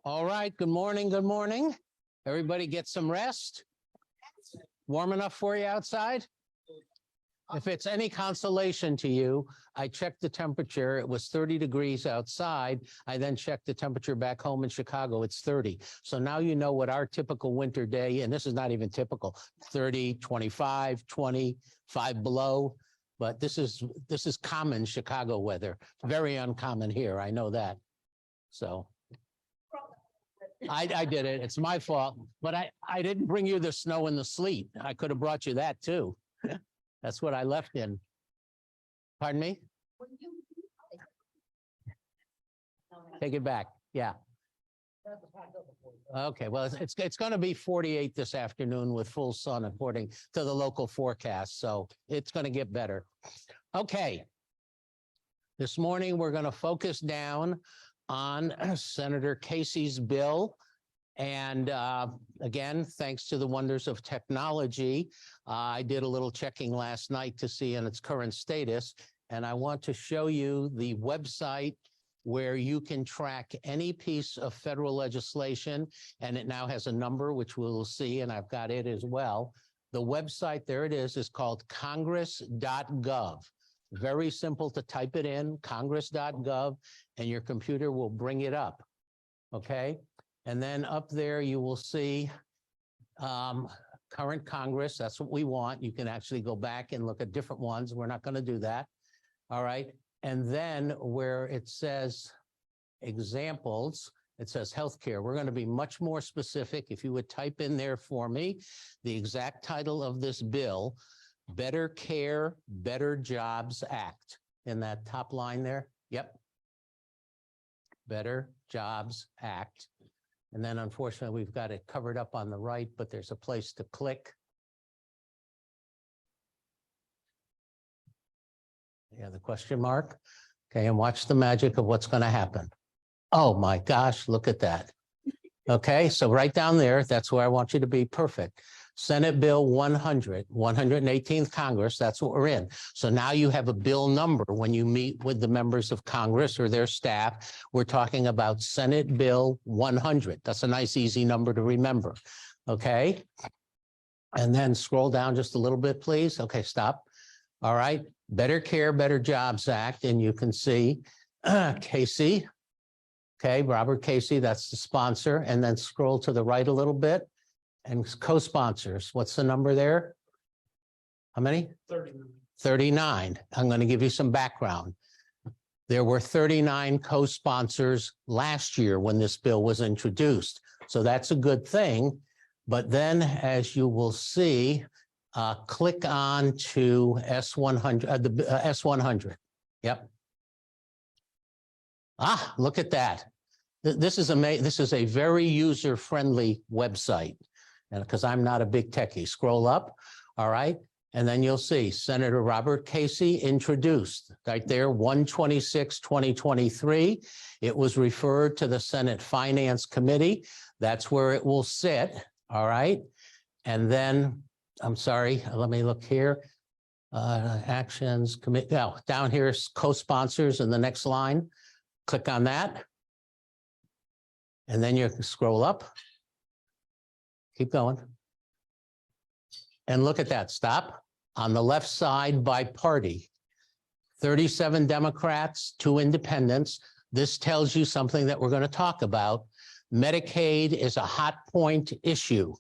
All right, good morning, good morning. Everybody get some rest? Warm enough for you outside? If it's any consolation to you, I checked the temperature. It was 30 degrees outside. I then checked the temperature back home in Chicago. It's 30. So now you know what our typical winter day, and this is not even typical, 30, 25, 20, 5 below. But this is common Chicago weather. Very uncommon here. I know that. So I did it. It's my fault. But I didn't bring you the snow and the sleet. I could have brought you that too. That's what I left in. Pardon me? Take it back. Yeah. Okay. Well, it's going to be 48 this afternoon with full sun according to the local forecast. So it's going to get better. Okay. This morning, we're going to focus down on Senator Casey's bill. And again, thanks to the wonders of technology, I did a little checking last night to see in its current status. And I want to show you the website where you can track any piece of federal legislation. And it now has a number, which we'll see, and I've got it as well. The website, there it is called congress.gov. Very simple to type it in, congress.gov, and your computer will bring it up, okay? And then up there, you will see current Congress. That's what we want. You can actually go back and look at different ones. We're not going to do that, all right? And then where it says examples, it says healthcare. We're going to be much more specific. If you would type in there for me, the exact title of this bill, Better Care, Better Jobs Act. In that top line there. Yep. Better Jobs Act. And then unfortunately, we've got it covered up on the right, but there's a place to click. Yeah, the question mark. Okay, and watch the magic of what's going to happen. Oh my gosh, look at that. Okay, so right down there, that's where I want you to be. Perfect. Senate Bill 100, 118th Congress, that's what we're in. So now you have a bill number when you meet with the members of Congress or their staff. We're talking about Senate Bill 100. That's a nice, easy number to remember, okay? And then scroll down just a little bit, please. Okay, stop. All right, Better Care, Better Jobs Act, and you can see Casey, okay, Robert Casey, that's the sponsor, and then scroll to the right a little bit. And co-sponsors, what's the number there? How many? 39. 39. I'm going to give you some background. There were 39 co-sponsors last year when this bill was introduced. So that's a good thing. But then, as you will see, click on to S100, the S100. Yep. Ah, look at that. This is a very user-friendly website. And because I'm not a big techie, scroll up, all right? And then you'll see Senator Robert Casey introduced right there, 1/26/2023. It was referred to the Senate Finance Committee. That's where it will sit, all right? And then, I'm sorry, let me look here. Actions, committee, no, down here is co-sponsors in the next line. Click on that. And then you scroll up. Keep going. And look at that, stop. On the left side by party, 37 Democrats, 2 independents. This tells you something that we're going to talk about. Medicaid is a hot point issue.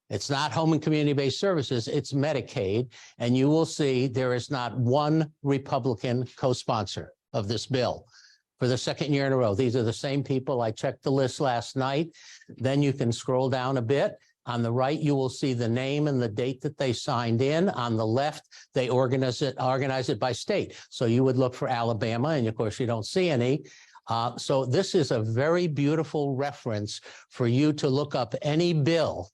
It's not home and community-based services, it's Medicaid. And you will see there is not one Republican co-sponsor of this bill. For the second year in a row. These are the same people. I checked the list last night. Then you can scroll down a bit. On the right, you will see the name and the date that they signed in. On the left, they organize it by state. So you would look for Alabama, and of course, you don't see any. So this is a very beautiful reference for you to look up any bill.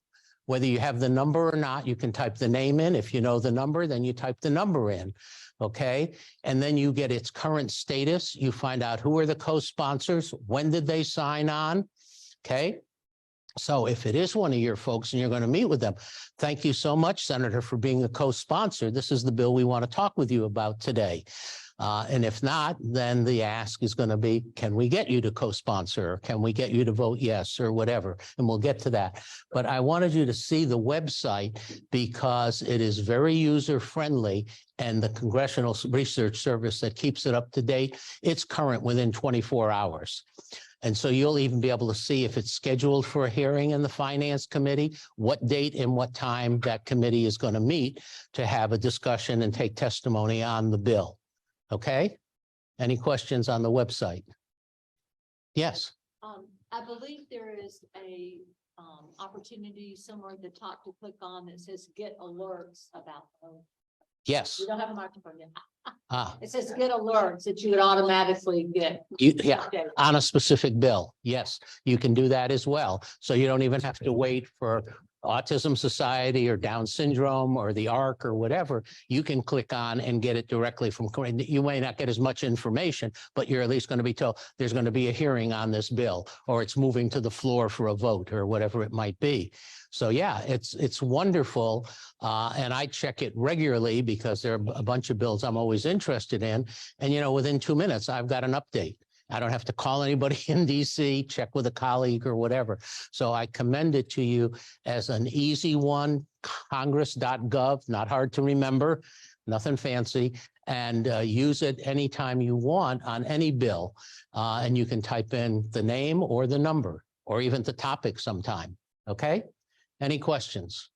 Whether you have the number or not, you can type the name in. If you know the number, then you type the number in. Okay, and then you get its current status. You find out who are the co-sponsors, when did they sign on, okay? So if it is one of your folks and you're going to meet with them, thank you so much, Senator, for being a co-sponsor. This is the bill we want to talk with you about today. And if not, then the ask is going to be, can we get you to co-sponsor? Or can we get you to vote yes or whatever? And we'll get to that. But I wanted you to see the website because it is very user-friendly, and the Congressional Research Service that keeps it up to date, it's current within 24 hours. And so you'll even be able to see if it's scheduled for a hearing in the Finance Committee, what date and what time that committee is going to meet to have a discussion and take testimony on the bill. Okay? Any questions on the website? Yes. I believe there is a opportunity somewhere at the top to click on that says get alerts about those. Yes. We don't have a microphone yet. Ah, It says get alerts that you would automatically get. yeah, updated. on a specific bill. Yes, you can do that as well. So you don't even have to wait for Autism Society or Down syndrome or the ARC or whatever. You can click on and get it directly from, you may not get as much information, but you're at least going to be told there's going to be a hearing on this bill, or it's moving to the floor for a vote or whatever it might be. So yeah, it's wonderful. And I check it regularly because there are a bunch of bills I'm always interested in. And, you know, within 2 minutes, I've got an update. I don't have to call anybody in DC, check with a colleague or whatever. So I commend it to you as an easy one, congress.gov, not hard to remember, nothing fancy, and use it anytime you want on any bill. And you can type in the name or the number or even the topic sometime. Okay? Any questions?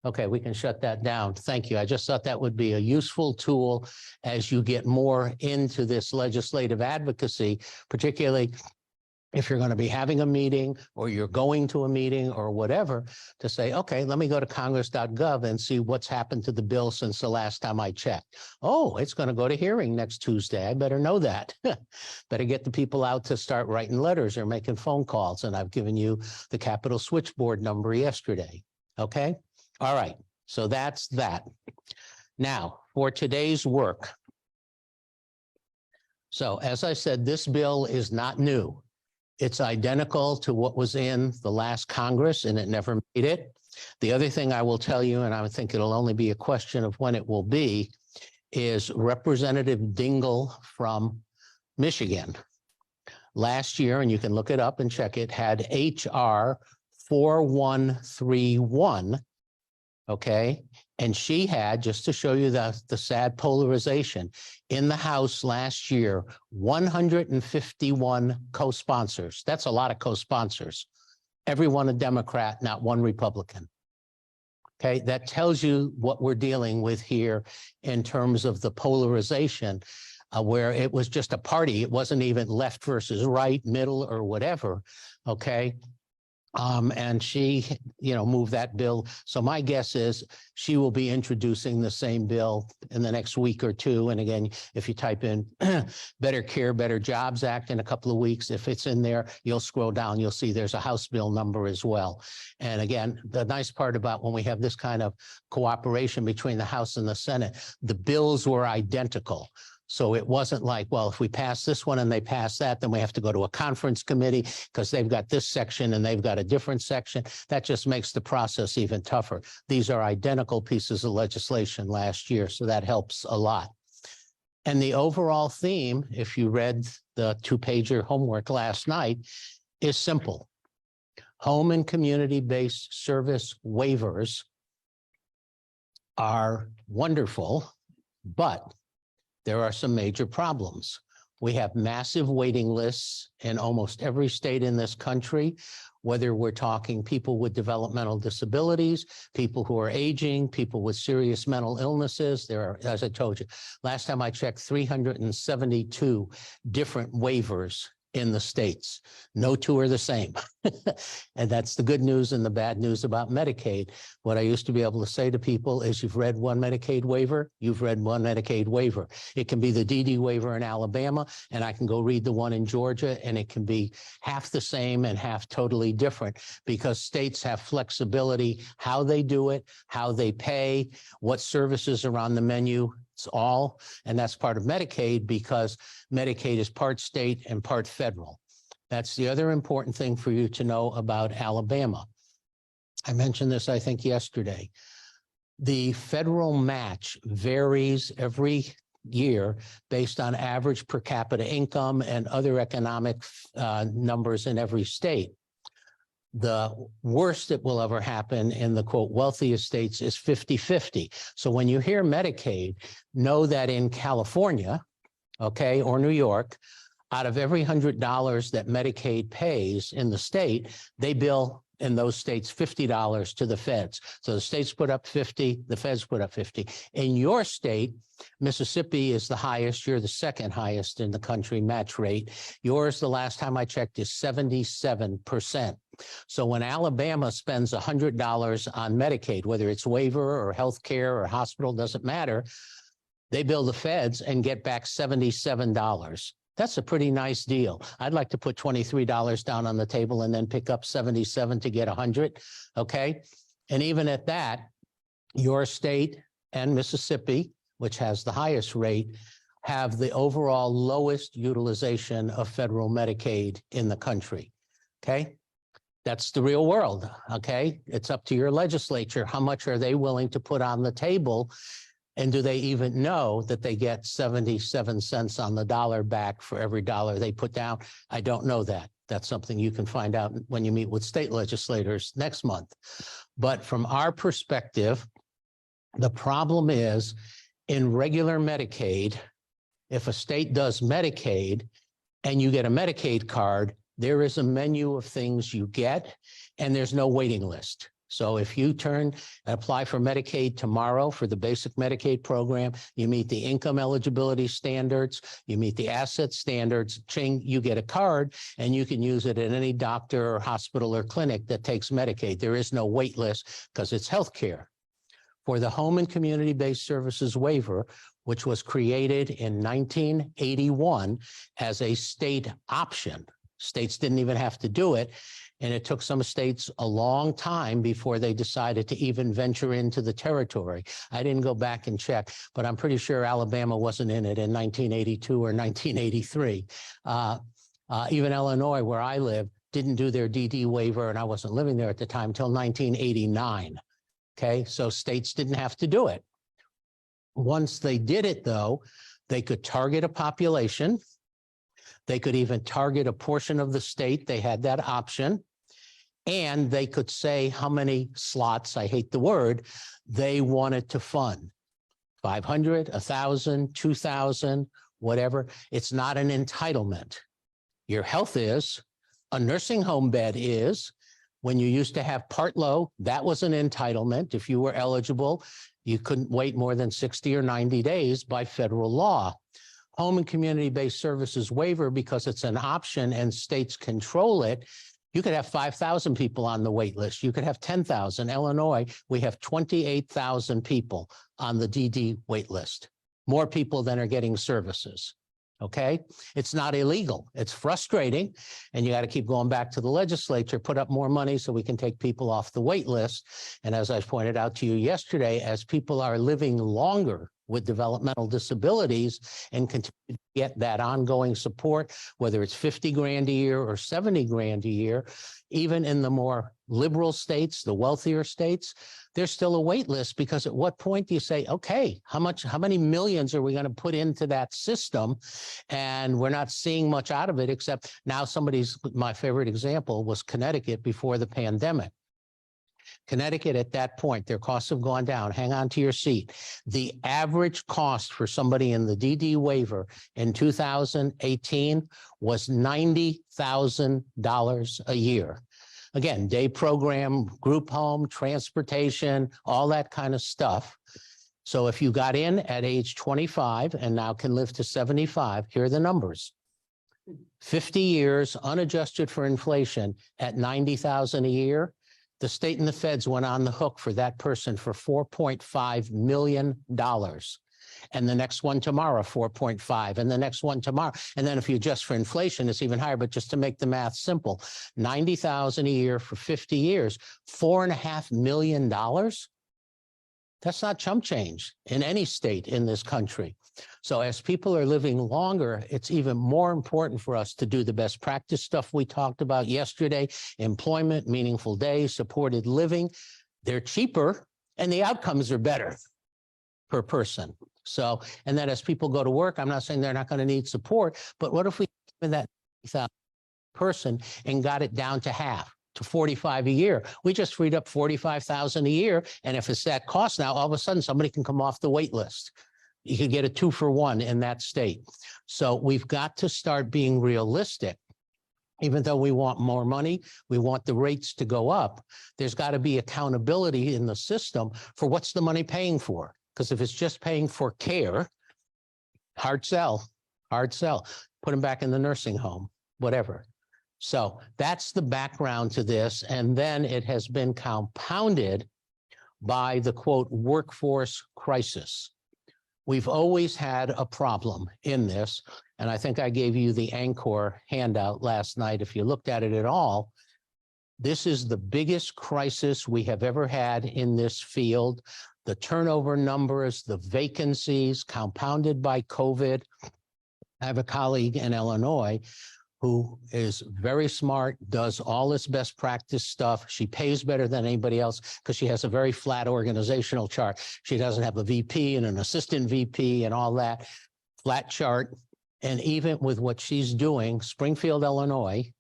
Okay, we can shut that down. Thank you. I just thought that would be a useful tool as you get more into this legislative advocacy, particularly if you're going to be having a meeting or you're going to a meeting or whatever, to say, okay, let me go to congress.gov and see what's happened to the bill since the last time I checked. Oh, it's going to go to hearing next Tuesday. I better know that. Better get the people out to start writing letters or making phone calls. And I've given you the Capitol switchboard number yesterday. Okay. All right, so that's that. Now, for today's work. So as I said, this bill is not new. It's identical to what was in the last Congress, and it never made it. The other thing I will tell you, and I think it'll only be a question of when it will be, is Representative Dingle from Michigan. Last year, and you can look it up and check it, had HR 4131. Okay, and she had, just to show you the sad polarization, in the House last year, 151 co-sponsors. That's a lot of co-sponsors. Everyone a Democrat, not one Republican. Okay, that tells you what we're dealing with here in terms of the polarization, where it was just a party. It wasn't even left versus right, middle, or whatever. Okay. And she, moved that bill. So my guess is she will be introducing the same bill in the next week or two. And again, if you type in Better Care, Better Jobs Act in a couple of weeks, if it's in there, you'll scroll down, you'll see there's a House bill number as well. And again, the nice part about when we have this kind of cooperation between the House and the Senate, the bills were identical. So it wasn't like, well, if we pass this one and they pass that, then we have to go to a conference committee because they've got this section and they've got a different section. That just makes the process even tougher. These are identical pieces of legislation last year, so that helps a lot. And the overall theme, if you read the 2-pager homework last night, is simple. Home and community-based service waivers are wonderful, but there are some major problems. We have massive waiting lists in almost every state in this country, whether we're talking people with developmental disabilities, people who are aging, people with serious mental illnesses. There are, as I told you, last time I checked, 372 different waivers in the states. No two are the same. And that's the good news and the bad news about Medicaid. What I used to be able to say to people is, you've read one Medicaid waiver, you've read one Medicaid waiver. It can be the DD waiver in Alabama, and I can go read the one in Georgia, and it can be half the same and half totally different, because states have flexibility, how they do it, how they pay, what services are on the menu. It's all, and that's part of Medicaid, because Medicaid is part state and part federal. That's the other important thing for you to know about Alabama. I mentioned this, I think, yesterday. The federal match varies every year based on average per capita income and other economic numbers in every state. The worst that will ever happen in the quote wealthiest states is 50-50. So when you hear Medicaid, know that in California, okay, or New York, out of every $100 that Medicaid pays in the state, they bill in those states $50 to the feds. So the states put up 50, the feds put up 50. In your state, Mississippi is the highest. You're the second highest in the country match rate. Yours, the last time I checked, is 77%. So when Alabama spends $100 on Medicaid, whether it's waiver or health care or hospital, doesn't matter, they bill the feds and get back $77. That's a pretty nice deal. I'd like to put $23 down on the table and then pick up 77 to get 100, okay? And even at that, your state and Mississippi, which has the highest rate, have the overall lowest utilization of federal Medicaid in the country, okay? That's the real world, okay? It's up to your legislature. How much are they willing to put on the table? And do they even know that they get 77 cents on the dollar back for every dollar they put down? I don't know that. That's something you can find out when you meet with state legislators next month. But from our perspective, the problem is in regular Medicaid, if a state does Medicaid and you get a Medicaid card, there is a menu of things you get and there's no waiting list. So if you turn and apply for Medicaid tomorrow for the basic Medicaid program, you meet the income eligibility standards, you meet the asset standards, you get a card and you can use it at any doctor or hospital or clinic that takes Medicaid. There is no wait list because it's healthcare. For the home and community-based services waiver, which was created in 1981 as a state option, states didn't even have to do it. And it took some states a long time before they decided to even venture into the territory. I didn't go back and check, but I'm pretty sure Alabama wasn't in it in 1982 or 1983. Even Illinois, where I live, didn't do their DD waiver, and I wasn't living there at the time, until 1989. Okay, so states didn't have to do it. Once they did it, though, they could target a population. They could even target a portion of the state. They had that option. And they could say how many slots, I hate the word, they wanted to fund. 500, 1,000, 2,000, whatever. It's not an entitlement. Your health is, a nursing home bed is. When you used to have part low, that was an entitlement. If you were eligible, you couldn't wait more than 60 or 90 days by federal law. Home and community-based services waiver, because it's an option and states control it, you could have 5,000 people on the wait list. You could have 10,000. Illinois, we have 28,000 people on the DD wait list, more people than are getting services. Okay, it's not illegal. It's frustrating, and you got to keep going back to the legislature, put up more money so we can take people off the wait list. And as I pointed out to you yesterday, as people are living longer with developmental disabilities and continue to get that ongoing support, whether it's 50 grand a year or 70 grand a year, even in the more liberal states, the wealthier states, there's still a wait list, because at what point do you say, okay, how many millions are we going to put into that system? And we're not seeing much out of it, except now my favorite example was Connecticut before the pandemic. Connecticut at that point, their costs have gone down. Hang on to your seat. The average cost for somebody in the DD waiver in 2018 was $90,000 a year. Again, day program, group home, transportation, all that kind of stuff. So if you got in at age 25 and now can live to 75, here are the numbers. 50 years unadjusted for inflation at $90,000 a year. The state and the feds went on the hook for that person for $4.5 million. And the next one tomorrow, 4.5, and the next one tomorrow. And then if you adjust for inflation, it's even higher, but just to make the math simple, 90,000 a year for 50 years, $4.5 million. That's not chump change in any state in this country. So as people are living longer, it's even more important for us to do the best practice stuff we talked about yesterday: employment, meaningful days, supported living. They're cheaper and the outcomes are better per person. So, and then as people go to work, I'm not saying they're not going to need support, but what if we give that person and got it down to half, to 45 a year? We just freed up 45,000 a year. And if it's that cost now, all of a sudden somebody can come off the wait list. You could get a 2-for-1 in that state. So we've got to start being realistic. Even though we want more money, we want the rates to go up. There's got to be accountability in the system for what's the money paying for. Because if it's just paying for care, hard sell, put them back in the nursing home, whatever. So that's the background to this. And then it has been compounded by the quote workforce crisis. We've always had a problem in this. And I think I gave you the Anchor handout last night. If you looked at it at all, this is the biggest crisis we have ever had in this field. The turnover numbers, the vacancies compounded by COVID. I have a colleague in Illinois who is very smart, does all this best practice stuff. She pays better than anybody else because she has a very flat organizational chart. She doesn't have a VP and an assistant VP and all that, flat chart. And even with what she's doing, Springfield, Illinois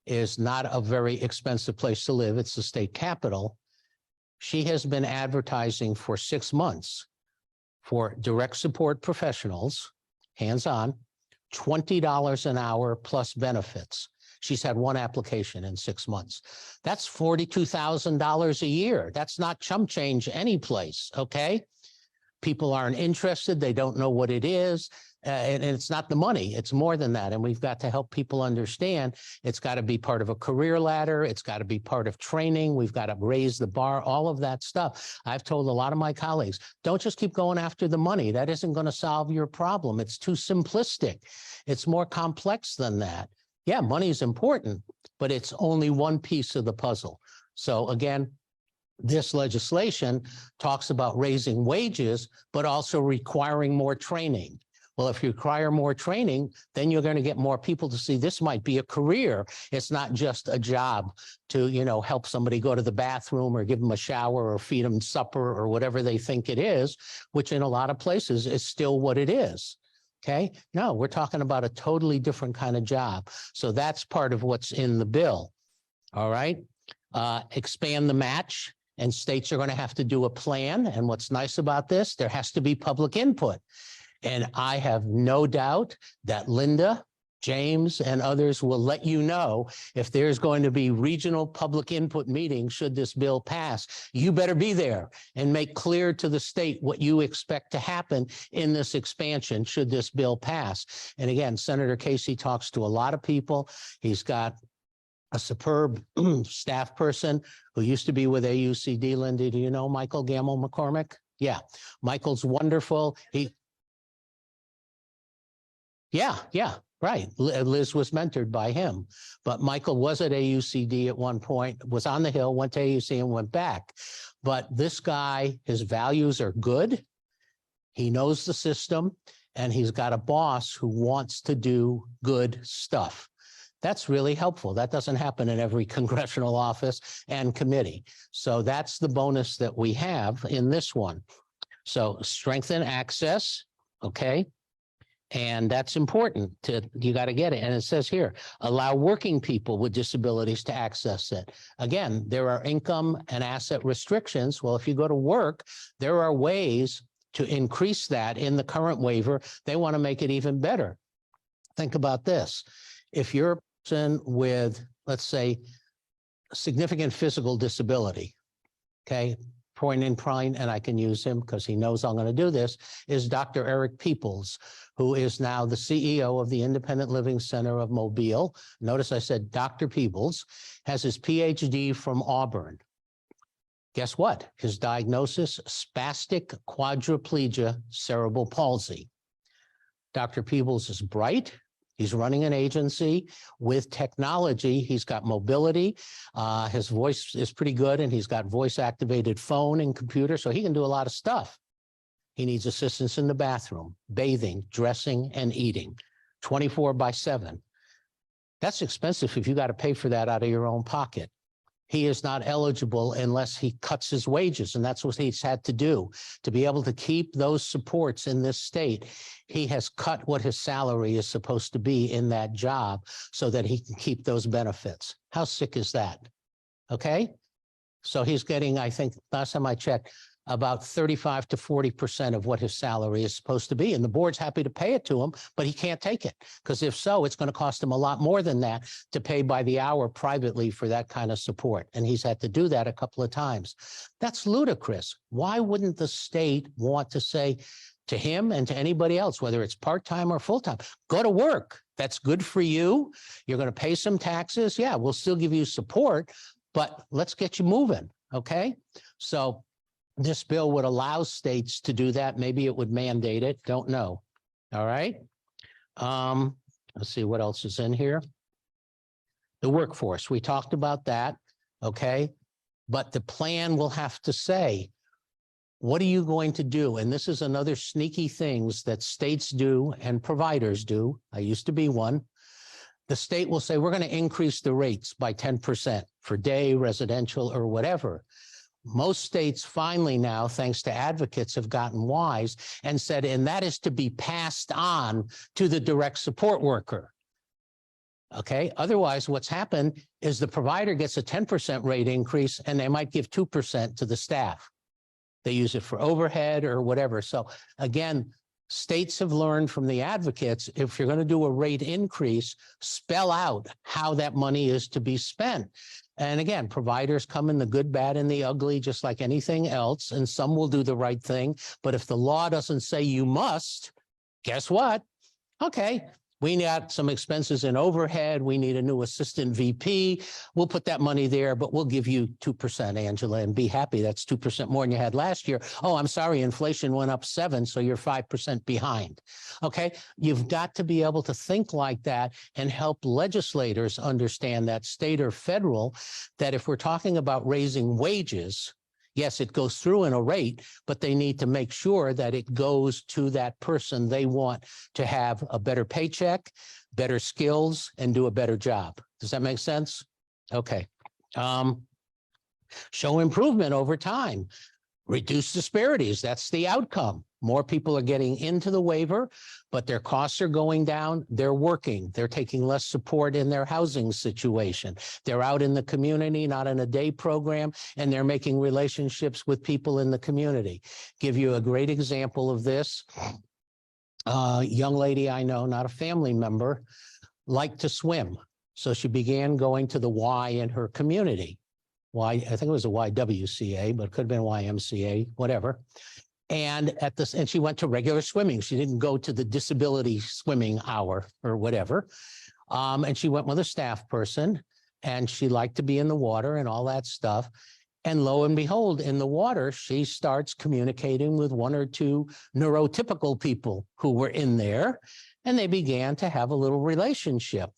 is not a very expensive place to live. It's the state capital. She has been advertising for 6 months for direct support professionals, hands-on, $20 an hour plus benefits. She's had one application in 6 months. That's $42,000 a year. That's not chump change any place, okay? People aren't interested. They don't know what it is. And it's not the money. It's more than that. And we've got to help people understand it's got to be part of a career ladder. It's got to be part of training. We've got to raise the bar, all of that stuff. I've told a lot of my colleagues, don't just keep going after the money. That isn't going to solve your problem. It's too simplistic. It's more complex than that. Yeah, money is important, but it's only one piece of the puzzle. So again, this legislation talks about raising wages, but also requiring more training. Well, if you require more training, then you're going to get more people to see this might be a career. It's not just a job to, help somebody go to the bathroom or give them a shower or feed them supper or whatever they think it is, which in a lot of places is still what it is. Okay. No, we're talking about a totally different kind of job. So that's part of what's in the bill. All right. Expand the match. And states are going to have to do a plan. And what's nice about this, there has to be public input. And I have no doubt that Linda, James, and others will let you know if there's going to be regional public input meetings should this bill pass. You better be there and make clear to the state what you expect to happen in this expansion should this bill pass. And again, Senator Casey talks to a lot of people. He's got a superb staff person who used to be with AUCD. Linda, do you know Michael Gamble McCormick? Yeah, Michael's wonderful. Yeah, right. Liz was mentored by him, but Michael was at AUCD at one point, was on the Hill, went to AUC and went back. But this guy, his values are good. He knows the system and he's got a boss who wants to do good stuff. That's really helpful. That doesn't happen in every congressional office and committee. So that's the bonus that we have in this one. So strengthen access, okay? And that's important you got to get it. And it says here, allow working people with disabilities to access it. Again, there are income and asset restrictions. Well, if you go to work, there are ways to increase that in the current waiver. They want to make it even better. Think about this. If you're a person with, let's say, significant physical disability, okay, point in prime, and I can use him because he knows I'm going to do this, is Dr. Eric Peoples, who is now the CEO of the Independent Living Center of Mobile. Notice I said Dr. Peoples, has his PhD from Auburn. Guess what? His diagnosis, spastic quadriplegia cerebral palsy. Dr. Peoples is bright. He's running an agency with technology. He's got mobility. His voice is pretty good, and he's got voice-activated phone and computer, so he can do a lot of stuff. He needs assistance in the bathroom, bathing, dressing, and eating, 24/7. That's expensive if you got to pay for that out of your own pocket. he is not eligible unless he cuts his wages. And that's what he's had to do to be able to keep those supports in this state. He has cut what his salary is supposed to be in that job so that he can keep those benefits. How sick is that? Okay. So he's getting, I think, last time I checked, about 35 to 40% of what his salary is supposed to be. And the board's happy to pay it to him, but he can't take it. Because if so, it's going to cost him a lot more than that to pay by the hour privately for that kind of support. And he's had to do that a couple of times. That's ludicrous. Why wouldn't the state want to say to him and to anybody else, whether it's part-time or full-time, go to work. That's good for you. You're going to pay some taxes. Yeah, we'll still give you support, but let's get you moving. Okay. So this bill would allow states to do that. Maybe it would mandate it. Don't know. All right. Let's see what else is in here. The workforce. We talked about that. Okay. But the plan will have to say, what are you going to do? And this is another sneaky things that states do and providers do. I used to be one. The state will say, we're going to increase the rates by 10% for day, residential, or whatever. Most states finally now, thanks to advocates, have gotten wise and said, and that is to be passed on to the direct support worker. Okay. Otherwise, what's happened is the provider gets a 10% rate increase and they might give 2% to the staff. They use it for overhead or whatever. So again, states have learned from the advocates, if you're going to do a rate increase, spell out how that money is to be spent. And again, providers come in the good, bad, and the ugly, just like anything else, and some will do the right thing. But if the law doesn't say you must, guess what? Okay, we got some expenses in overhead. We need a new assistant VP. We'll put that money there, but we'll give you 2%, Angela, and be happy. That's 2% more than you had last year. Oh, I'm sorry, inflation went up 7%, so you're 5% behind. Okay, you've got to be able to think like that and help legislators understand that, state or federal, that if we're talking about raising wages, yes, it goes through in a rate, but they need to make sure that it goes to that person they want to have a better paycheck, better skills, and do a better job. Does that make sense? Okay. Show improvement over time. Reduce disparities. That's the outcome. More people are getting into the waiver, but their costs are going down. They're working. They're taking less support in their housing situation. They're out in the community, not in a day program, and they're making relationships with people in the community. Give you a great example of this. Young lady I know, not a family member, liked to swim. So she began going to the Y in her community. I think it was a YWCA, but it could have been YMCA, whatever. And she went to regular swimming. She didn't go to the disability swimming hour or whatever. And she went with a staff person, and she liked to be in the water and all that stuff. And lo and behold, in the water, she starts communicating with one or two neurotypical people who were in there, and they began to have a little relationship.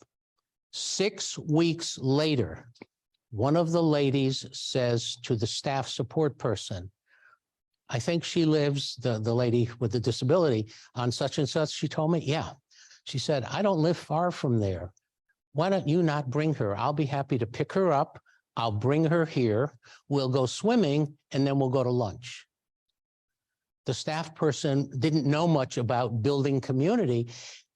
6 weeks later, one of the ladies says to the staff support person, I think she lives, the lady with the disability, on such and such. She told me, yeah. She said, I don't live far from there. Why don't you not bring her? I'll be happy to pick her up. I'll bring her here. We'll go swimming, and then we'll go to lunch. The staff person didn't know much about building community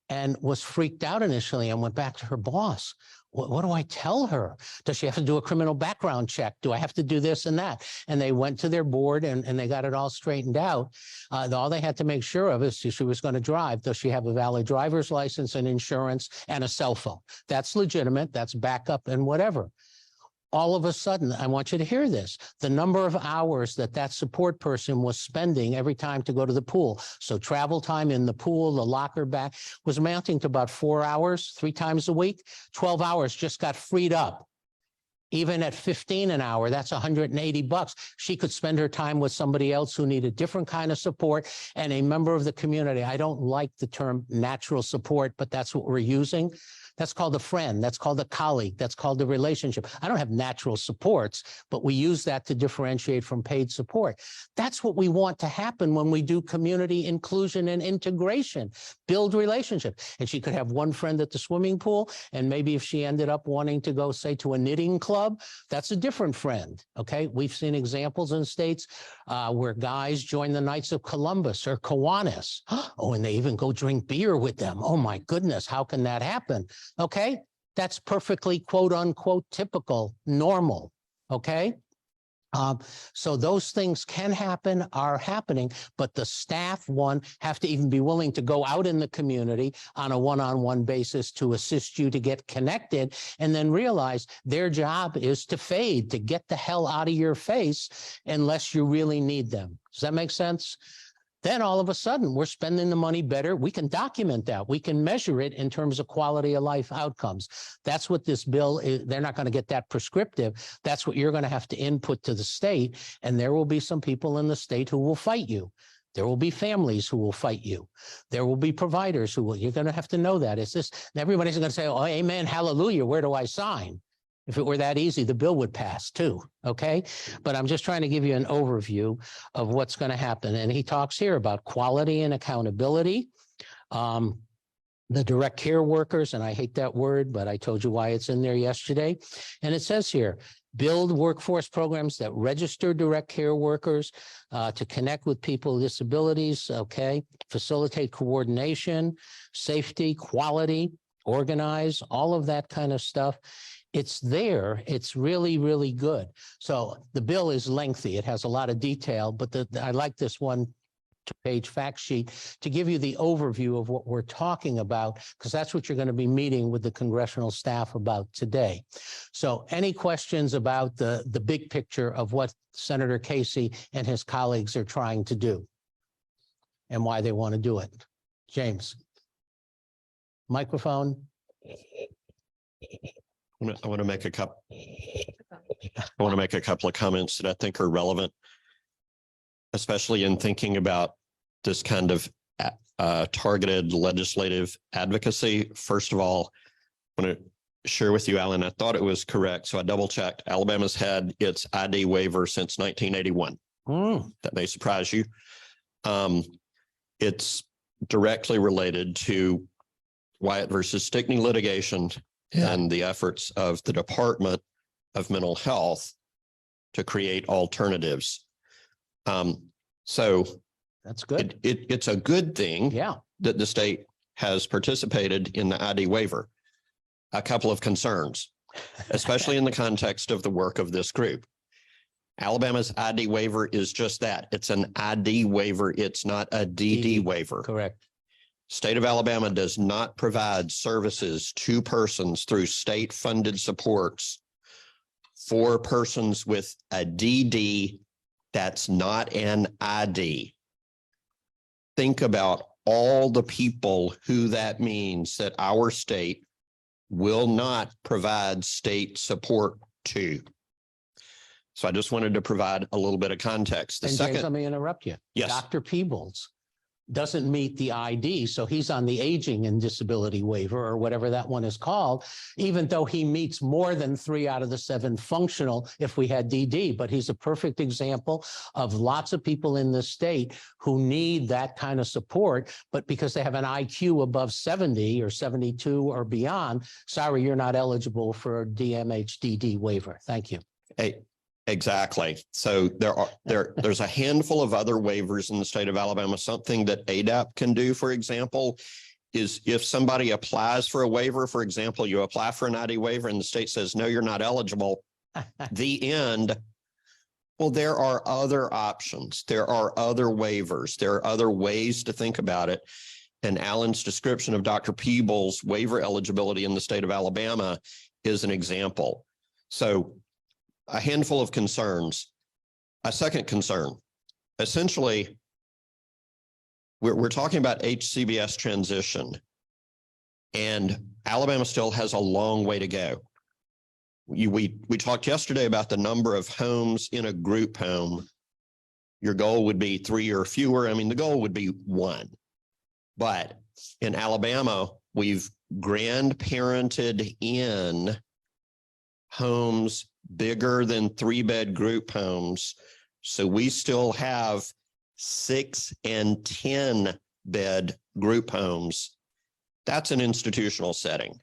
and was freaked out initially and went back to her boss. What do I tell her? Does she have to do a criminal background check? Do I have to do this and that? And they went to their board and they got it all straightened out. All they had to make sure of is she was going to drive. Does she have a valid driver's license and insurance and a cell phone? That's legitimate. That's backup and whatever. All of a sudden, I want you to hear this, the number of hours that support person was spending every time to go to the pool. So travel time in the pool, the locker back, was amounting to about 4 hours, 3 times a week. 12 hours just got freed up. Even at 15 an hour, that's $180. She could spend her time with somebody else who needed different kind of support and a member of the community. I don't like the term natural support, but that's what we're using. That's called a friend. That's called a colleague. That's called a relationship. I don't have natural supports, but we use that to differentiate from paid support. That's what we want to happen when we do community inclusion and integration, build relationships. And she could have one friend at the swimming pool, and maybe if she ended up wanting to go, say, to a knitting club, that's a different friend, okay? We've seen examples in states where guys join the Knights of Columbus or Kiwanis. Oh, and they even go drink beer with them. Oh my goodness, how can that happen? Okay, that's perfectly quote unquote typical, normal, okay? So those things can happen, are happening, but the staff, one, have to even be willing to go out in the community on a one-on-one basis to assist you to get connected, and then realize their job is to fade, to get the hell out of your face unless you really need them. Does that make sense? Then all of a sudden, we're spending the money better. We can document that. We can measure it in terms of quality of life outcomes. That's what this bill is. They're not going to get that prescriptive. That's what you're going to have to input to the state. And there will be some people in the state who will fight you. There will be families who will fight you. There will be providers who will. You're going to have to know that. It's just, everybody's going to say, oh, amen, hallelujah, where do I sign? If it were that easy, the bill would pass too, okay? But I'm just trying to give you an overview of what's going to happen. And he talks here about quality and accountability. The direct care workers, and I hate that word, but I told you why it's in there yesterday. And it says here, build workforce programs that register direct care workers to connect with people with disabilities, okay? Facilitate coordination, safety, quality, organize, all of that kind of stuff. It's there. It's really, really good. So the bill is lengthy. It has a lot of detail, but I like this one page fact sheet to give you the overview of what we're talking about, because that's what you're going to be meeting with the congressional staff about today. So any questions about the big picture of what Senator Casey and his colleagues are trying to do and why they want to do it? James. Microphone. I want to make a couple of comments that I think are relevant, especially in thinking about this kind of targeted legislative advocacy. First of all, I want to share with you, Alan, I thought it was correct. So I double checked. Alabama's had its ID waiver since 1981. That may surprise you. It's directly related to Wyatt versus Stickney litigation and the efforts of the Department of Mental Health to create alternatives. So that's good. It's a good thing that the state has participated in the ID waiver. A couple of concerns, especially in the context of the work of this group. Alabama's ID waiver is just that. It's an ID waiver. It's not a DD waiver. Correct. State of Alabama does not provide services to persons through state-funded supports for persons with a DD that's not an ID. Think about all the people who that means that our state will not provide state support to. So I just wanted to provide a little bit of context. And James, let me interrupt you. Yes. Dr. Peebles doesn't meet the ID, so he's on the aging and disability waiver or whatever that one is called, even though he meets more than 3 out of the 7 functional if we had DD. But he's a perfect example of lots of people in the state who need that kind of support, but because they have an IQ above 70 or 72 or beyond, sorry, you're not eligible for a DMH-DD waiver. Thank you. Hey. Exactly. So there's a handful of other waivers in the state of Alabama. Something that ADAP can do, for example, is if somebody applies for a waiver, for example, you apply for an ID waiver and the state says, no, you're not eligible. The end. Well, there are other options. There are other waivers. There are other ways to think about it. And Alan's description of Dr. Peebles' waiver eligibility in the state of Alabama is an example. So a handful of concerns. A second concern, essentially, we're talking about HCBS transition, and Alabama still has a long way to go. We talked yesterday about the number of homes in a group home. Your goal would be 3 or fewer. I mean, the goal would be 1. But in Alabama, we've grandparented in homes bigger than 3-bed group homes. So we still have 6 and 10-bed group homes. That's an institutional setting.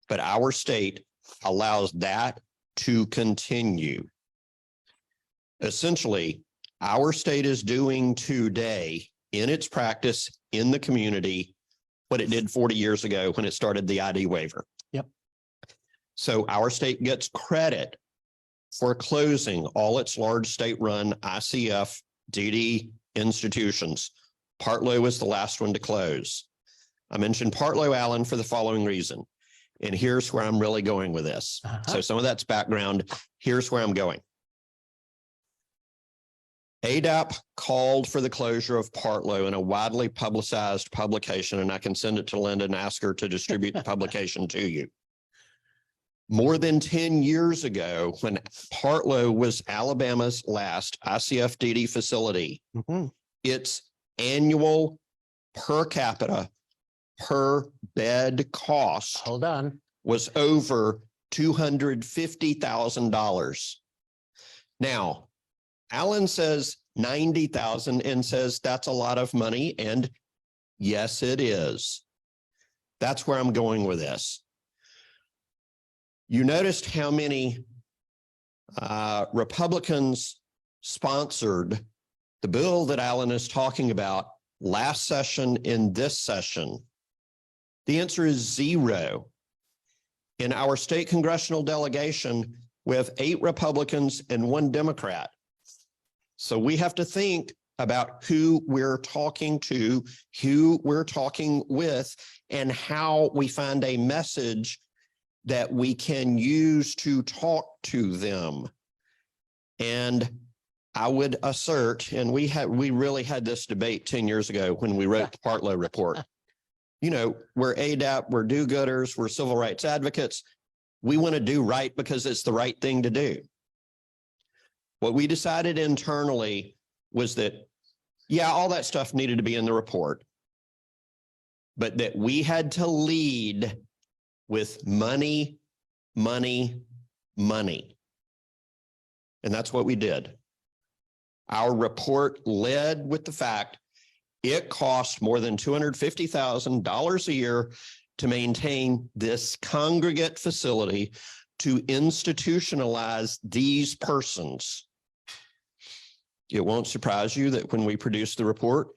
But our state allows that to continue. Essentially, our state is doing today in its practice in the community what it did 40 years ago when it started the ID waiver. Yep. So our state gets credit for closing all its large state-run ICF DD institutions. Partlow was the last one to close. I mentioned Partlow, Allen, for the following reason. And here's where I'm really going with this. So some of that's background. Here's where I'm going. ADAP called for the closure of Partlow in a widely publicized publication, and I can send it to Linda and ask her to distribute the publication to you. More than 10 years ago, when Partlow was Alabama's last ICF-DD facility, its annual per capita per bed cost Hold on. was over $250,000. Now, Allen says 90,000 and says that's a lot of money. And yes, it is. That's where I'm going with this. You noticed how many Republicans sponsored the bill that Allen is talking about last session in this session. The answer is 0. In our state congressional delegation, we have 8 Republicans and 1 Democrat. So we have to think about who we're talking to, who we're talking with, and how we find a message that we can use to talk to them. And I would assert, and we really had this debate 10 years ago when we wrote the Partlow report. You know, we're ADAP, we're do-gooders, we're civil rights advocates. We want to do right because it's the right thing to do. What we decided internally was that, yeah, all that stuff needed to be in the report, but that we had to lead with money, money, money. And that's what we did. Our report led with the fact it cost more than $250,000 a year to maintain this congregate facility to institutionalize these persons. It won't surprise you that when we produced the report,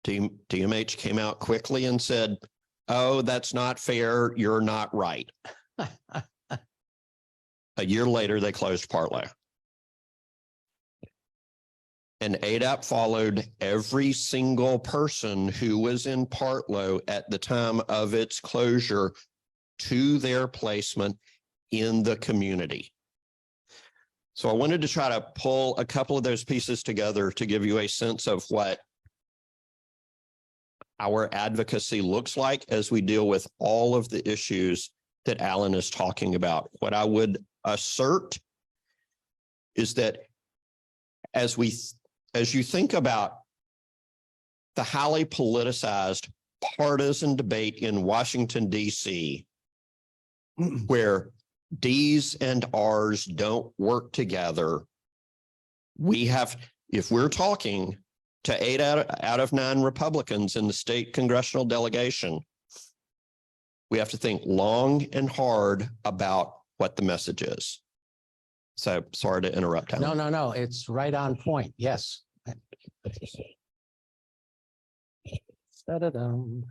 DMH came out quickly and said, oh, that's not fair. You're not right. A year later, they closed Partlow. And ADAP followed every single person who was in Partlow at the time of its closure to their placement in the community. So I wanted to try to pull a couple of those pieces together to give you a sense of what our advocacy looks like as we deal with all of the issues that Allen is talking about. What I would assert is that as you think about the highly politicized partisan debate in Washington, D.C., where D's and R's don't work together, we have, if we're talking to 8 out of 9 Republicans in the state congressional delegation, we have to think long and hard about what the message is. So sorry to interrupt. Alan. No. It's right on point. Yes. Da-da-dum.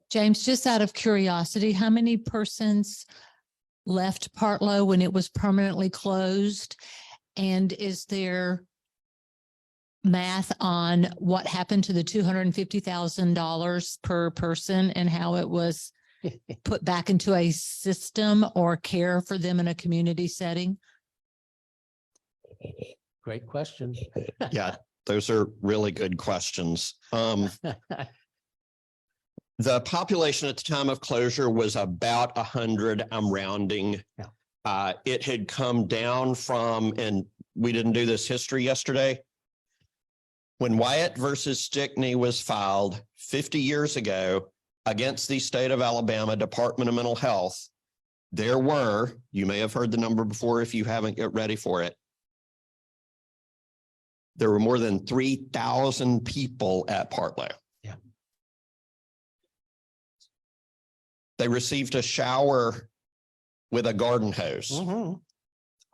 James, just out of curiosity, how many persons left Partlow when it was permanently closed? And is there math on what happened to the $250,000 per person and how it was put back into a system or care for them in a community setting? Great question. Yeah, those are really good questions. The population at the time of closure was about 100. I'm rounding. Yeah. It had come down from, and we didn't do this history yesterday. When Wyatt versus Stickney was filed 50 years ago against the state of Alabama Department of Mental Health, there were, you may have heard the number before if you haven't, get ready for it. There were more than 3,000 people at Partlow. Yeah. They received a shower with a garden hose. Mhm.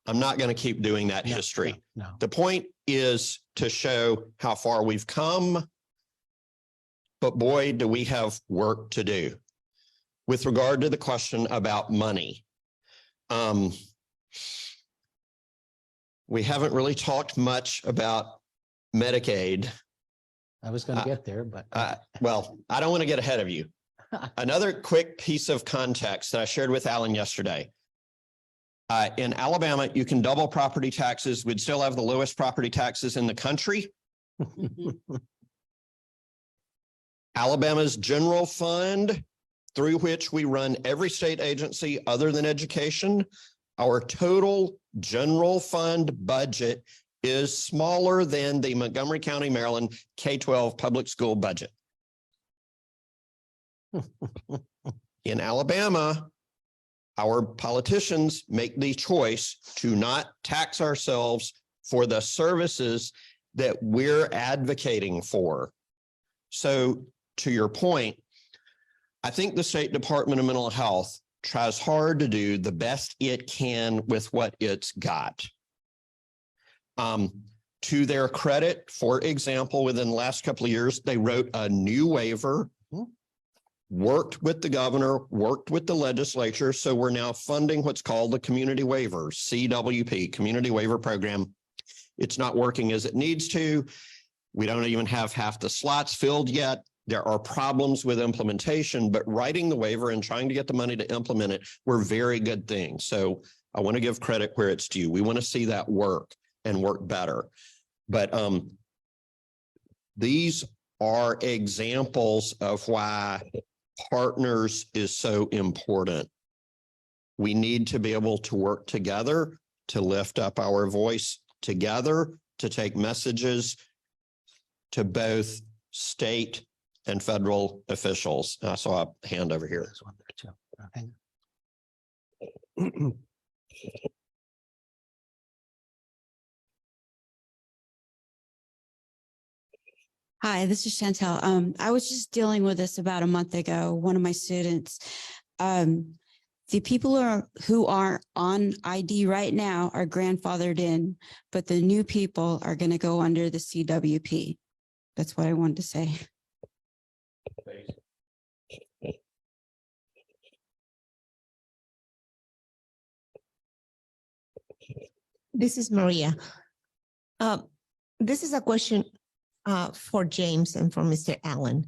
I'm not going to keep doing that No, history. No. The point is to show how far we've come, but boy, do we have work to do. With regard to the question about money, we haven't really talked much about Medicaid. I was going to get there, but. Well, I don't want to get ahead of you. Another quick piece of context that I shared with Alan yesterday. In Alabama, you can double property taxes. We'd still have the lowest property taxes in the country. Alabama's general fund, through which we run every state agency other than education, our total general fund budget is smaller than the Montgomery County, Maryland K-12 public school budget. In Alabama, our politicians make the choice to not tax ourselves for the services that we're advocating for. So to your point, I think the State Department of Mental Health tries hard to do the best it can with what it's got. To their credit, for example, within the last couple of years, they wrote a new waiver, worked with the governor, worked with the legislature. So we're now funding what's called the Community Waiver, CWP, Community Waiver Program. It's not working as it needs to. We don't even have half the slots filled yet. There are problems with implementation, but writing the waiver and trying to get the money to implement it were very good things. So I want to give credit where it's due. We want to see that work and work better. But these are examples of why partners is so important. We need to be able to work together to lift up our voice together, to take messages to both state and federal officials. I saw a hand over here. There's one there too. Okay. Hi, this is Chantel. I was just dealing with this about a month ago. One of my students, the people who are on ID right now are grandfathered in, but the new people are going to go under the CWP. That's what I wanted to say. This is Maria. This is a question for James and for Mr. Allen.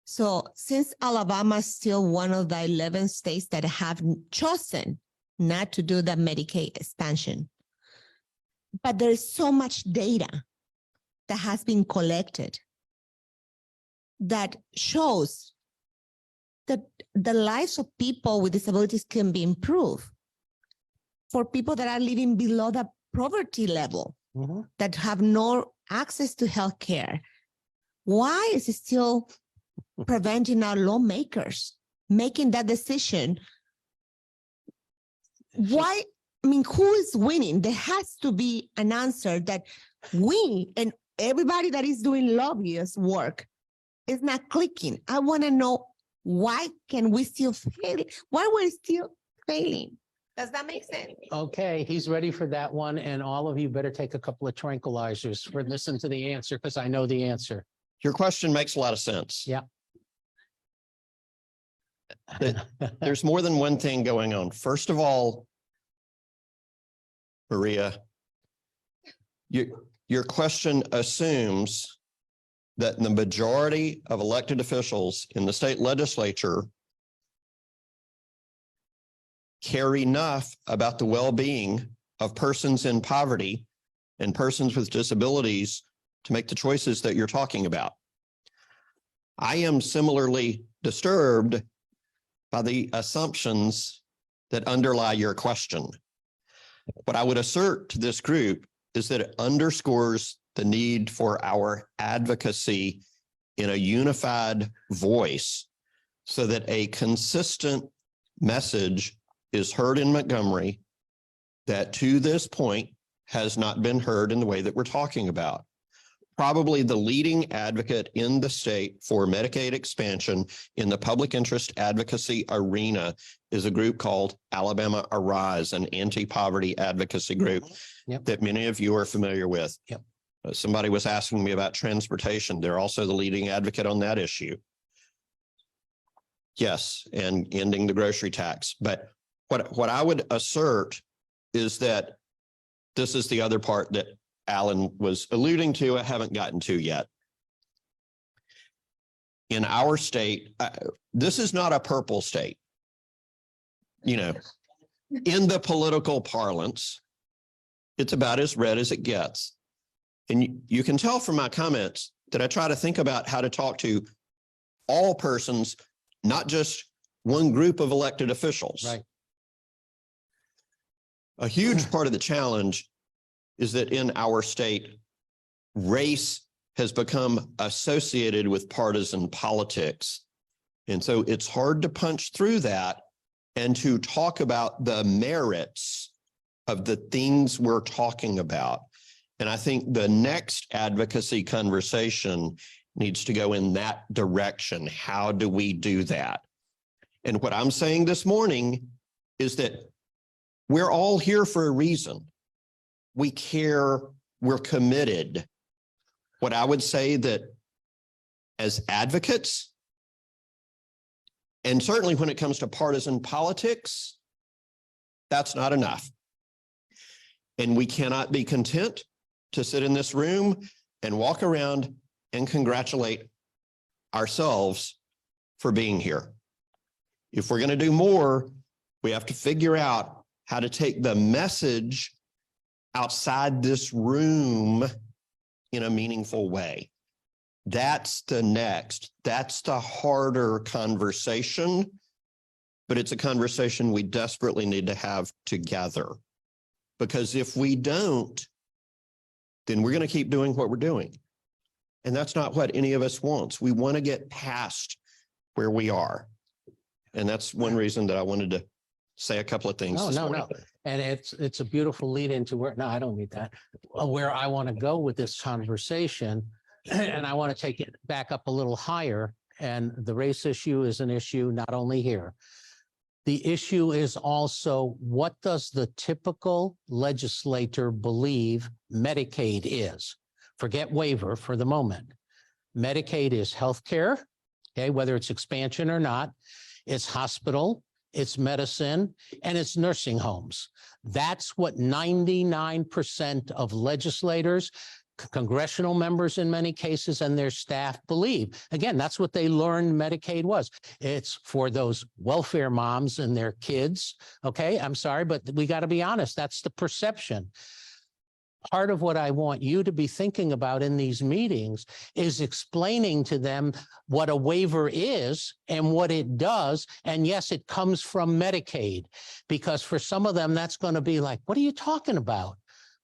So since Alabama is still one of the 11 states that have chosen not to do the Medicaid expansion, but there is so much data that has been collected that shows that the lives of people with disabilities can be improved for people that are living below the poverty level, that have no access to health care. Why is it still preventing our lawmakers making that decision? Why? I mean, who is winning? There has to be an answer that we and everybody that is doing lobbyist work is not clicking. I want to know, why can we still fail? Why we're still failing? Does that make sense? Okay, he's ready for that one. And all of you better take a couple of tranquilizers for listen to the answer, because I know the answer. Your question makes a lot of sense. Yeah. There's more than one thing going on. First of all, Maria, your question assumes that the majority of elected officials in the state legislature care enough about the well-being of persons in poverty and persons with disabilities to make the choices that you're talking about. I am similarly disturbed by the assumptions that underlie your question. What I would assert to this group is that it underscores the need for our advocacy in a unified voice so that a consistent message is heard in Montgomery that to this point has not been heard in the way that we're talking about. Probably the leading advocate in the state for Medicaid expansion in the public interest advocacy arena is a group called Alabama Arise, an anti-poverty advocacy group that many of you are familiar with. Yep. Somebody was asking me about transportation. They're also the leading advocate on that issue. Yes, and ending the grocery tax. But what I would assert is that this is the other part that Alan was alluding to, I haven't gotten to yet. In our state, this is not a purple state. You know, in the political parlance, it's about as red as it gets. And you can tell from my comments that I try to think about how to talk to all persons, not just one group of elected officials. Right. A huge part of the challenge is that in our state, race has become associated with partisan politics. And so it's hard to punch through that and to talk about the merits of the things we're talking about. And I think the next advocacy conversation needs to go in that direction. How do we do that? And what I'm saying this morning is that we're all here for a reason. We care, we're committed. What I would say that as advocates, and certainly when it comes to partisan politics, that's not enough. And we cannot be content to sit in this room and walk around and congratulate ourselves for being here. If we're going to do more, we have to figure out how to take the message outside this room in a meaningful way. That's the harder conversation, but it's a conversation we desperately need to have together. Because if we don't, then we're going to keep doing what we're doing. And that's not what any of us wants. We want to get past where we are. And that's one reason that I wanted to say a couple of things. No. And it's a beautiful lead into where, no, I don't need that. Where I want to go with this conversation, and I want to take it back up a little higher. And the race issue is an issue not only here. The issue is also, what does the typical legislator believe Medicaid is? Forget waiver for the moment. Medicaid is healthcare, okay, whether it's expansion or not. It's hospital, it's medicine, and it's nursing homes. That's what 99% of legislators, congressional members in many cases, and their staff believe. Again, that's what they learned Medicaid was. It's for those welfare moms and their kids. Okay, I'm sorry, but we got to be honest. That's the perception. Part of what I want you to be thinking about in these meetings is explaining to them what a waiver is and what it does. And yes, it comes from Medicaid, because for some of them, that's going to be like, what are you talking about?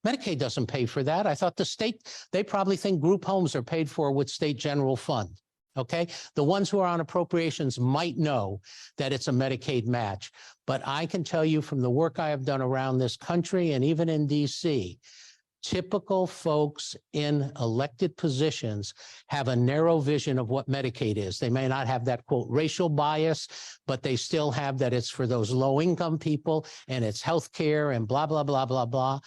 Medicaid doesn't pay for that. I thought the state, they probably think group homes are paid for with state general fund. Okay, the ones who are on appropriations might know that it's a Medicaid match, but I can tell you from the work I have done around this country and even in DC, typical folks in elected positions have a narrow vision of what Medicaid is. They may not have that, quote, racial bias, but they still have that it's for those low-income people and it's healthcare and blah, blah, blah, blah, blah.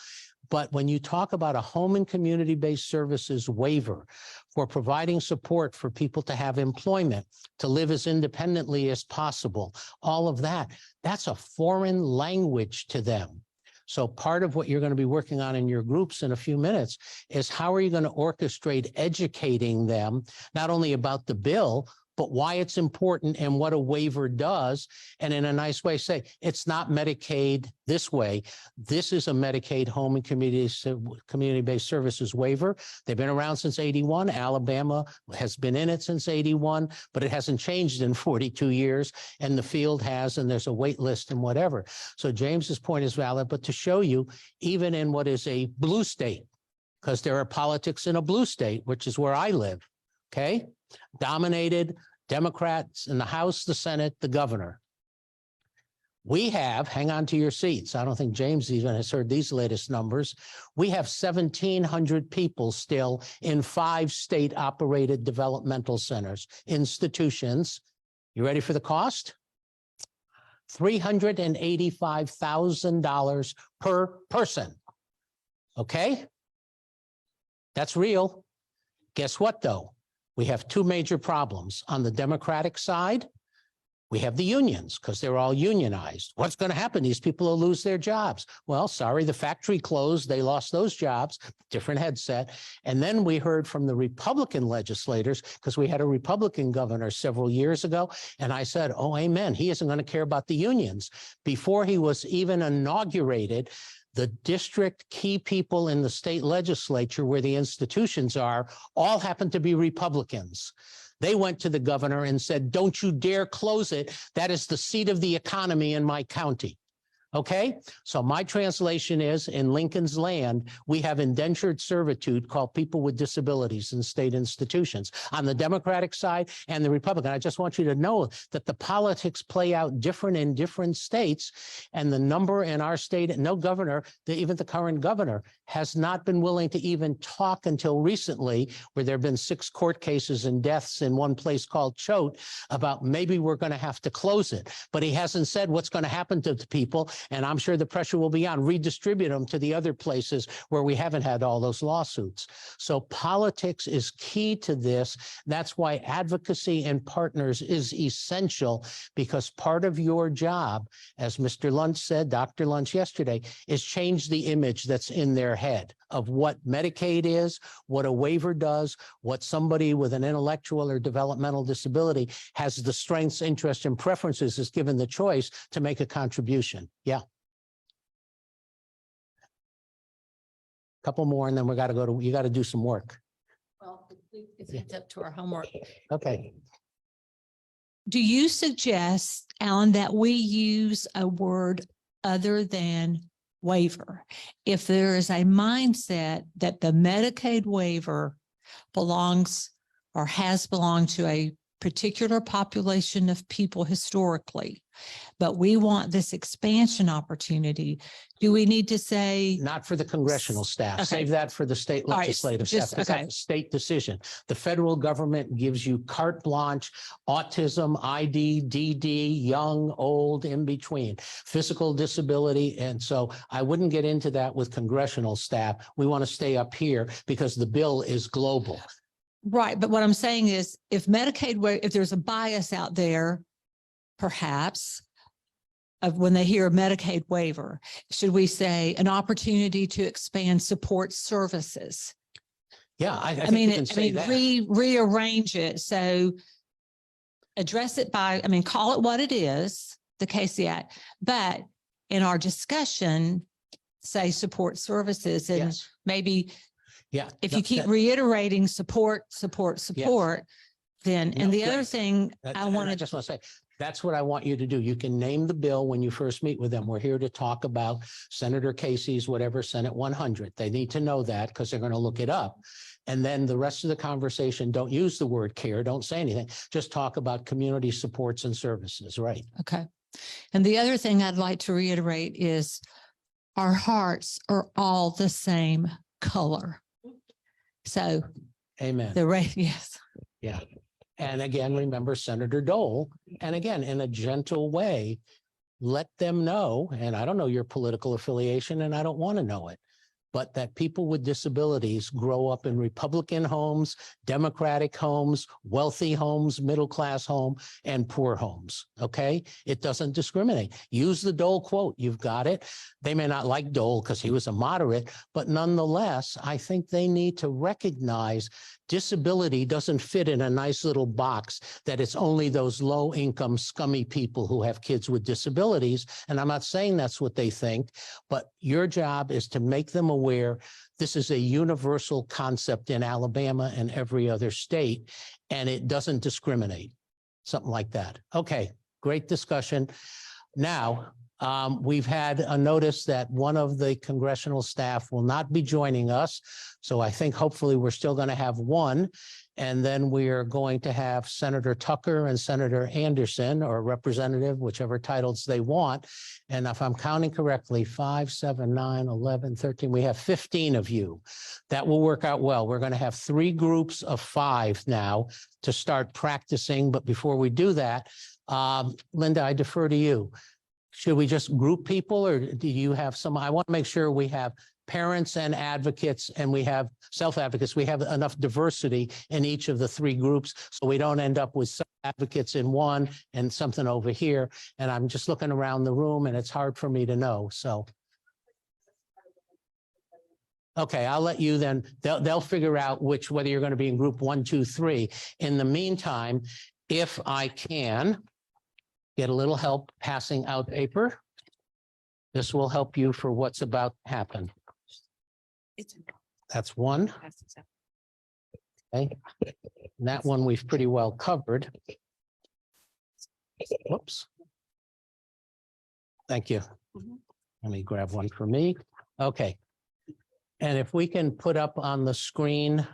But when you talk about a home and community-based services waiver for providing support for people to have employment, to live as independently as possible, all of that, that's a foreign language to them. So part of what you're going to be working on in your groups in a few minutes is how are you going to orchestrate educating them, not only about the bill, but why it's important and what a waiver does. And in a nice way, say, it's not Medicaid this way. This is a Medicaid home and community-based services waiver. They've been around since 81. Alabama has been in it since 81, but it hasn't changed in 42 years. And the field has, and there's a wait list and whatever. So James's point is valid, but to show you, even in what is a blue state, because there are politics in a blue state, which is where I live, okay? Dominated Democrats in the House, the Senate, the governor. We have, hang on to your seats, I don't think James even has heard these latest numbers. We have 1,700 people still in 5 state-operated developmental centers, institutions. You ready for the cost? $385,000 per person. Okay? That's real. Guess what, though? We have 2 major problems. On the Democratic side, we have the unions because they're all unionized. What's going to happen? These people will lose their jobs. Well, sorry, the factory closed. They lost those jobs, different headset. And then we heard from the Republican legislators because we had a Republican governor several years ago. And I said, oh, amen. He isn't going to care about the unions. Before he was even inaugurated, the district key people in the state legislature where the institutions are all happen to be Republicans. They went to the governor and said, don't you dare close it. That is the seat of the economy in my county. Okay, so my translation is, in Lincoln's land, we have indentured servitude called people with disabilities in state institutions. On the Democratic side and the Republican, I just want you to know that the politics play out different in different states. And the number in our state, no governor, even the current governor, has not been willing to even talk until recently, where there have been 6 court cases and deaths in one place called Choate, about maybe we're going to have to close it. But he hasn't said what's going to happen to the people. And I'm sure the pressure will be on, redistribute them to the other places where we haven't had all those lawsuits. So politics is key to this. That's why advocacy and partners is essential, because part of your job, as Mr. Lunch said, Dr. Lunch yesterday, is change the image that's in their head of what Medicaid is, what a waiver does, what somebody with an intellectual or developmental disability has the strengths, interests, and preferences is given the choice to make a contribution. Yeah. Couple more and then we got to go to, you got to do some work. Well, it's up to our homework. Okay. Do you suggest, Alan, that we use a word other than waiver? If there is a mindset that the Medicaid waiver belongs or has belonged to a particular population of people historically, but we want this expansion opportunity, do we need to say? Not for the congressional staff. Okay. Save that for the state All right, legislative staff. just- That's okay. a state decision. The federal government gives you carte blanche, autism, ID, DD, young, old, in between, physical disability. And so I wouldn't get into that with congressional staff. We want to stay up here because the bill is global. Right, but what I'm saying is if Medicaid, if there's a bias out there, perhaps, of when they hear a Medicaid waiver, should we say an opportunity to expand support services? Yeah, I think you can say that. Rearrange it. So address it by, call it what it is, the KCI, but in our discussion, say support services and Yes. maybe Yeah. if No, you keep that- reiterating support, then, No, and the good. other thing That- I and wanted, just want to say, that's what I want you to do. You can name the bill when you first meet with them. We're here to talk about Senator Casey's, whatever, Senate 100. They need to know that because they're going to look it up. And then the rest of the conversation, don't use the word care. Don't say anything. Just talk about community supports and services, right? okay. And the other thing I'd like to reiterate is our hearts are all the same color. So Amen. yes. Yeah. And again, remember Senator Dole, and again, in a gentle way, let them know, and I don't know your political affiliation and I don't want to know it, but that people with disabilities grow up in Republican homes, Democratic homes, wealthy homes, middle-class home, and poor homes, okay? It doesn't discriminate. Use the Dole quote. You've got it. They may not like Dole because he was a moderate, but nonetheless, I think they need to recognize disability doesn't fit in a nice little box that it's only those low-income, scummy people who have kids with disabilities. And I'm not saying that's what they think, but your job is to make them aware this is a universal concept in Alabama and every other state, and it doesn't discriminate. Something like that. Okay, great discussion. Now, We've had a notice that one of the congressional staff will not be joining us. So I think hopefully we're still going to have one. And then we are going to have Senator Tucker and Senator Anderson, or representative, whichever titles they want. And if I'm counting correctly, 5, 7, 9, 11, 13, we have 15 of you. That will work out well. We're going to have 3 groups of 5 now to start practicing. But before we do that, Linda, I defer to you. Should we just group people, or do you have some? I want to make sure we have parents and advocates, and we have self-advocates. We have enough diversity in each of the 3 groups, so we don't end up with some advocates in one and something over here. And I'm just looking around the room, and it's hard for me to know. So, okay, I'll let you then. They'll figure out whether you're going to be in group 1, 2, 3. In the meantime, if I can get a little help passing out paper, this will help you for what's about to happen. That's one. Okay. And that one we've pretty well covered. Whoops. Thank you. Let me grab one for me. Okay. And if we can put up on the screen,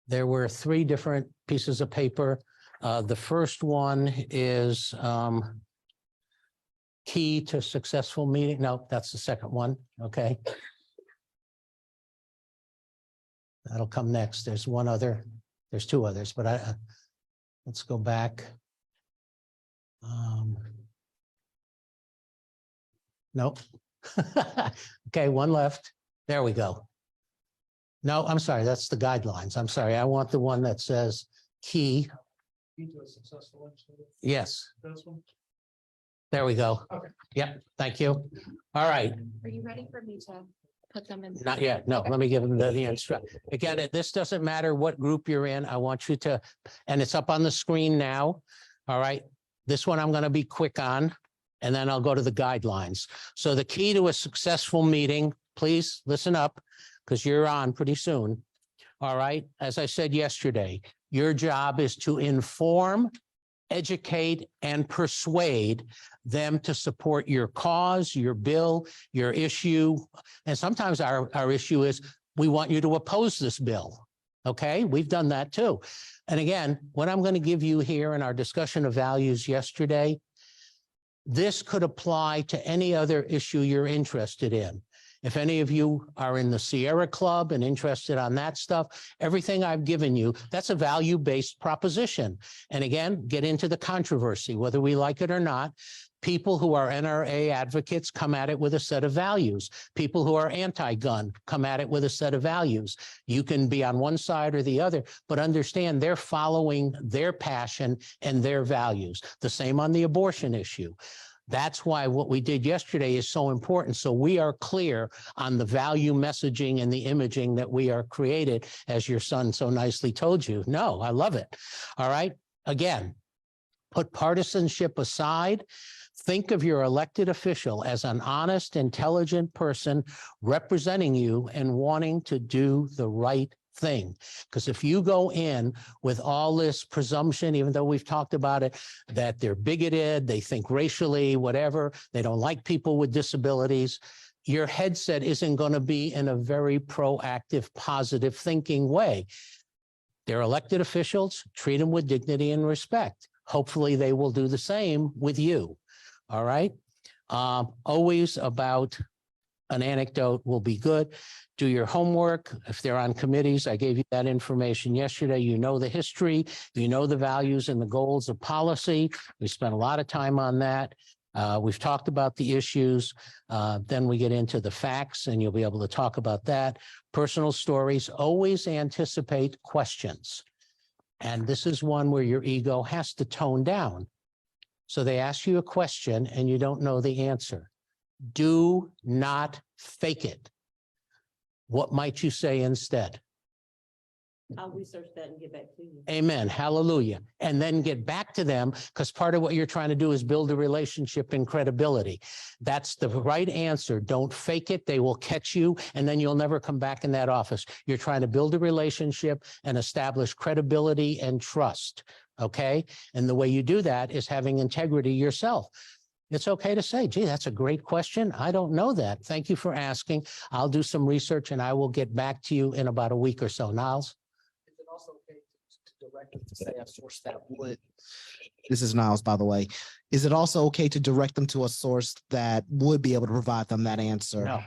there were 3 different pieces of paper. The first one is key to successful meeting. No, that's the second one. Okay. That'll come next. There's one other. There's 2 others, but let's go back. Nope. Okay, one left. There we go. No, I'm sorry. That's the guidelines. I'm sorry. I want the one that says key. To a successful legislative. Yes, This one. there we go. Okay. Yep, thank you. All right, Are you ready for me to put them in? not yet. No, let me give them the instruction. Again, this doesn't matter what group you're in. I want you to, and it's up on the screen now. All right, this one I'm going to be quick on, and then I'll go to the guidelines. So the key to a successful meeting, please listen up, because you're on pretty soon. All right, as I said yesterday, your job is to inform, educate, and persuade them to support your cause, your bill, your issue. And sometimes our issue is, we want you to oppose this bill. Okay, we've done that too. And again, what I'm going to give you here in our discussion of values yesterday, this could apply to any other issue you're interested in. If any of you are in the Sierra Club and interested on that stuff, everything I've given you, that's a value-based proposition. And again, get into the controversy, whether we like it or not. People who are NRA advocates come at it with a set of values. People who are anti-gun come at it with a set of values. You can be on one side or the other, but understand they're following their passion and their values. The same on the abortion issue. That's why what we did yesterday is so important. So we are clear on the value messaging and the imaging that we are created, as your son so nicely told you. No, I love it. All right. Again, put partisanship aside. Think of your elected official as an honest, intelligent person representing you and wanting to do the right thing. Because if you go in with all this presumption, even though we've talked about it, that they're bigoted, they think racially, whatever, they don't like people with disabilities, your headset isn't going to be in a very proactive, positive thinking way. They're elected officials, treat them with dignity and respect. Hopefully they will do the same with you. All right. Always about an anecdote will be good. Do your homework. If they're on committees, I gave you that information yesterday. You know the history, you know the values and the goals of policy. We spent a lot of time on that. We've talked about the issues. Then we get into the facts, and you'll be able to talk about that. Personal stories, always anticipate questions. And this is one where your ego has to tone down. So they ask you a question and you don't know the answer. Do not fake it. What might you say instead? I'll research that and get back to you. Amen. Hallelujah. And then get back to them, because part of what you're trying to do is build a relationship and credibility. That's the right answer. Don't fake it. They will catch you, and then you'll never come back in that office. You're trying to build a relationship and establish credibility and trust. Okay. And the way you do that is having integrity yourself. It's okay to say, gee, that's a great question. I don't know that. Thank you for asking. I'll do some research and I will get back to you in about a week or so. Niles? Is it also okay to direct them to say a source that would? This is Niles, by the way. Is it also okay to direct them to a source that would be able to provide them that answer? No.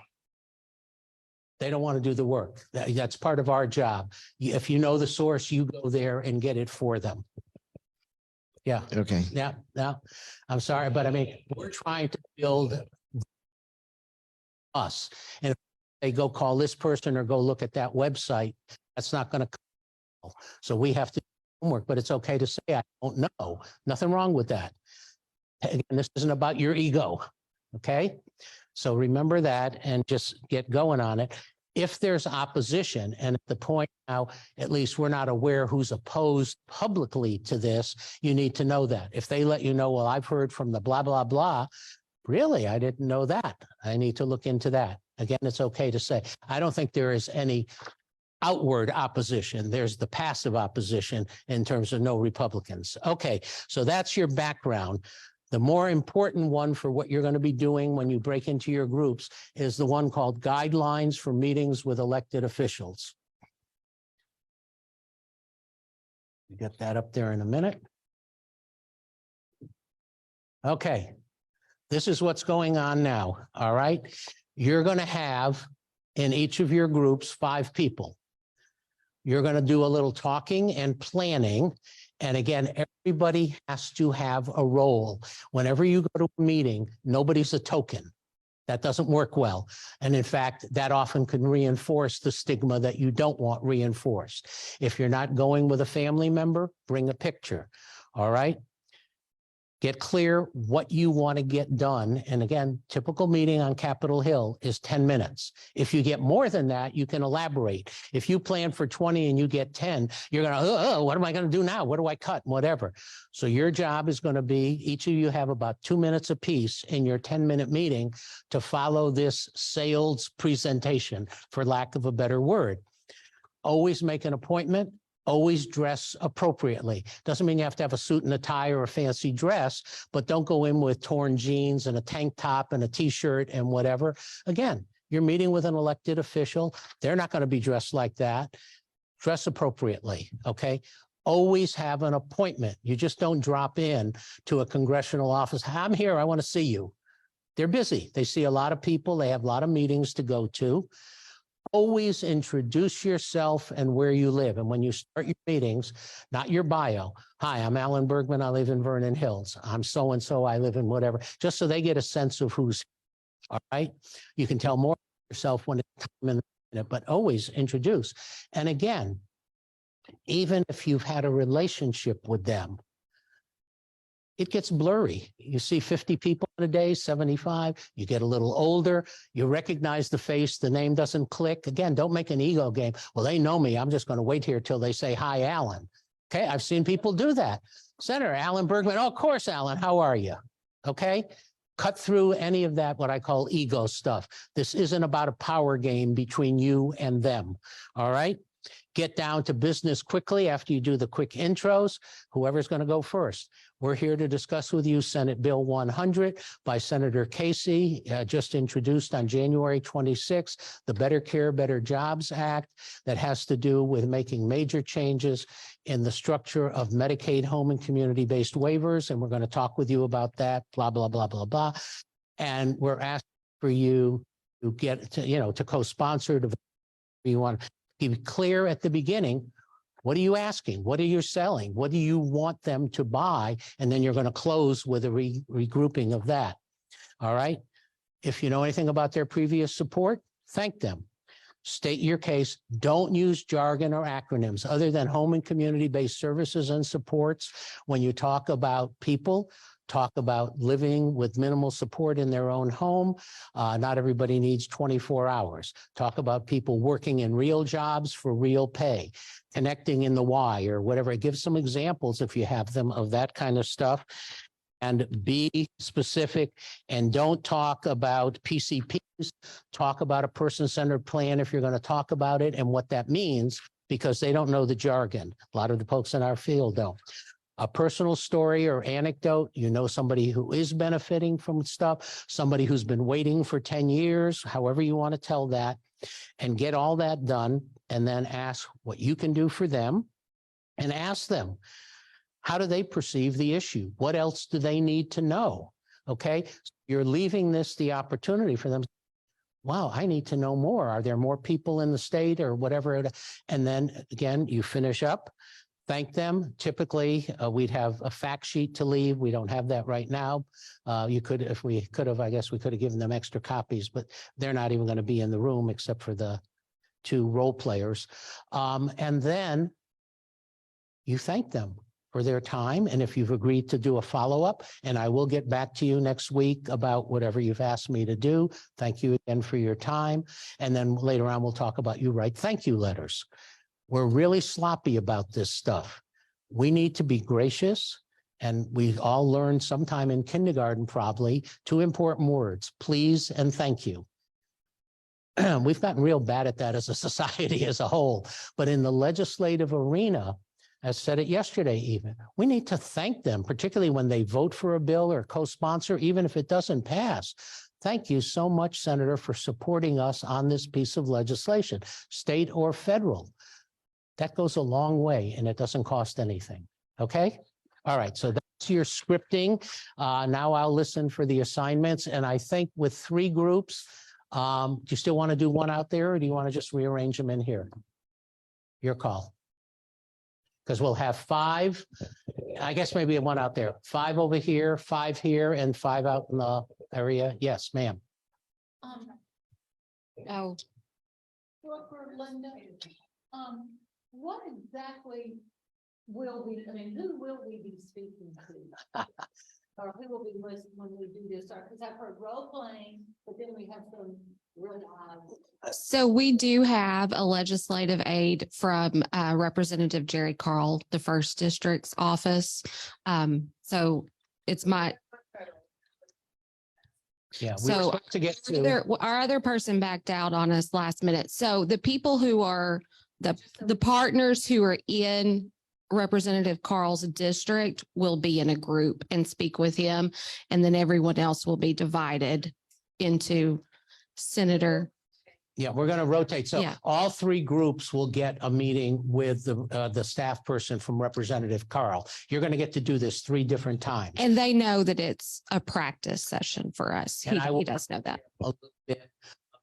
They don't want to do the work. That's part of our job. If you know the source, you go there and get it for them. Yeah. Okay. Yeah, no, I'm sorry, but I mean, we're trying to build us. And if they go call this person or go look at that website, that's not going to. So we have to do homework, but it's okay to say, I don't know. Nothing wrong with that. Again, this isn't about your ego. Okay. So remember that and just get going on it. If there's opposition, and at the point now, at least we're not aware who's opposed publicly to this, you need to know that. If they let you know, well, I've heard from the blah, blah, blah, really, I didn't know that. I need to look into that. Again, it's okay to say, I don't think there is any outward opposition. There's the passive opposition in terms of no Republicans. Okay, so that's your background. The more important one for what you're going to be doing when you break into your groups is the one called Guidelines for Meetings with Elected Officials. Get that up there in a minute. Okay, this is what's going on now, all right? You're going to have in each of your groups 5 people. You're going to do a little talking and planning. And again, everybody has to have a role. Whenever you go to a meeting, nobody's a token. That doesn't work well. And in fact, that often can reinforce the stigma that you don't want reinforced. If you're not going with a family member, bring a picture. All right. Get clear what you want to get done. And again, typical meeting on Capitol Hill is 10 minutes. If you get more than that, you can elaborate. If you plan for 20 and you get 10, you're going to, what am I going to do now? What do I cut? Whatever. So your job is going to be, each of you have about 2 minutes apiece in your 10-minute meeting to follow this sales presentation, for lack of a better word. Always make an appointment. Always dress appropriately. Doesn't mean you have to have a suit and a tie or a fancy dress, but don't go in with torn jeans and a tank top and a t-shirt and whatever. Again, you're meeting with an elected official. They're not going to be dressed like that. Dress appropriately, okay? Always have an appointment. You just don't drop in to a congressional office. I'm here, I want to see you. They're busy. They see a lot of people. They have a lot of meetings to go to. Always introduce yourself and where you live. And when you start your meetings, not your bio. Hi, I'm Alan Bergman. I live in Vernon Hills. I'm so-and-so. I live in whatever, just so they get a sense of who's, all right? You can tell more about yourself when it's time in the minute, but always introduce. And again, even if you've had a relationship with them, it gets blurry. You see 50 people in a day, 75, you get a little older, you recognize the face, the name doesn't click. Again, don't make an ego game. Well, they know me. I'm just going to wait here till they say, hi, Alan. Okay, I've seen people do that. Senator Alan Bergman, oh, of course, Alan, how are you? Okay, cut through any of that, what I call ego stuff. This isn't about a power game between you and them, all right? Get down to business quickly after you do the quick intros. Whoever's going to go first. We're here to discuss with you Senate Bill 100 by Senator Casey, just introduced on January 26, the Better Care, Better Jobs Act that has to do with making major changes in the structure of Medicaid home and community-based waivers. And we're going to talk with you about that, blah, blah, blah, blah, blah. And we're asking for you to get to, to co-sponsor, to you want to be clear at the beginning. What are you asking? What are you selling? What do you want them to buy? And then you're going to close with a regrouping of that. All right. If you know anything about their previous support, thank them. State your case. Don't use jargon or acronyms other than home and community-based services and supports. When you talk about people, talk about living with minimal support in their own home. Not everybody needs 24 hours. Talk about people working in real jobs for real pay, connecting in the Y or whatever. Give some examples if you have them of that kind of stuff. And be specific and don't talk about PCPs. Talk about a person-centered plan if you're going to talk about it and what that means, because they don't know the jargon. A lot of the folks in our field don't. a personal story or anecdote, you know, somebody who is benefiting from stuff, somebody who's been waiting for 10 years, however you want to tell that, and get all that done, and then ask what you can do for them, and ask them, how do they perceive the issue? What else do they need to know? Okay, you're leaving this the opportunity for them. Wow, I need to know more. Are there more people in the state or whatever? And then again, you finish up, thank them. Typically, we'd have a fact sheet to leave. We don't have that right now. You could, if we could have, I guess we could have given them extra copies, but they're not even going to be in the room except for the 2 role players. And then you thank them for their time. And if you've agreed to do a follow-up, and I will get back to you next week about whatever you've asked me to do. Thank you again for your time. And then later on, we'll talk about you write thank you letters. We're really sloppy about this stuff. We need to be gracious. And we all learned sometime in kindergarten, probably 2 important words, please and thank you. We've gotten real bad at that as a society as a whole. But in the legislative arena, I said it yesterday even, we need to thank them, particularly when they vote for a bill or co-sponsor, even if it doesn't pass. Thank you so much, Senator, for supporting us on this piece of legislation, state or federal. That goes a long way and it doesn't cost anything. Okay. All right. So that's your scripting. Now I'll listen for the assignments. And I think with 3 groups, do you still want to do one out there or do you want to just rearrange them in here? Your call. Because we'll have 5, I guess maybe one out there, 5 over here, 5 here, and 5 out in the area. Yes, ma'am. Oh, For Linda, what exactly will we, I mean, who will we be speaking to? Or who will be listening when we do this? Or, because I've heard role playing, but then we have some real live. So we do have a legislative aide from Representative Jerry Carl, the first district's office. So it's my, Yeah, we were so supposed to get to. our other person backed out on us last minute. So the people who are the partners who are in Representative Carl's district will be in a group and speak with him. And then everyone else will be divided into Senator. Yeah, we're going to rotate. So Yeah. all 3 groups will get a meeting with the staff person from Representative Carl. You're going to get to do this 3 different times. And they know that it's a practice session for us. And I will- He does know that. A little bit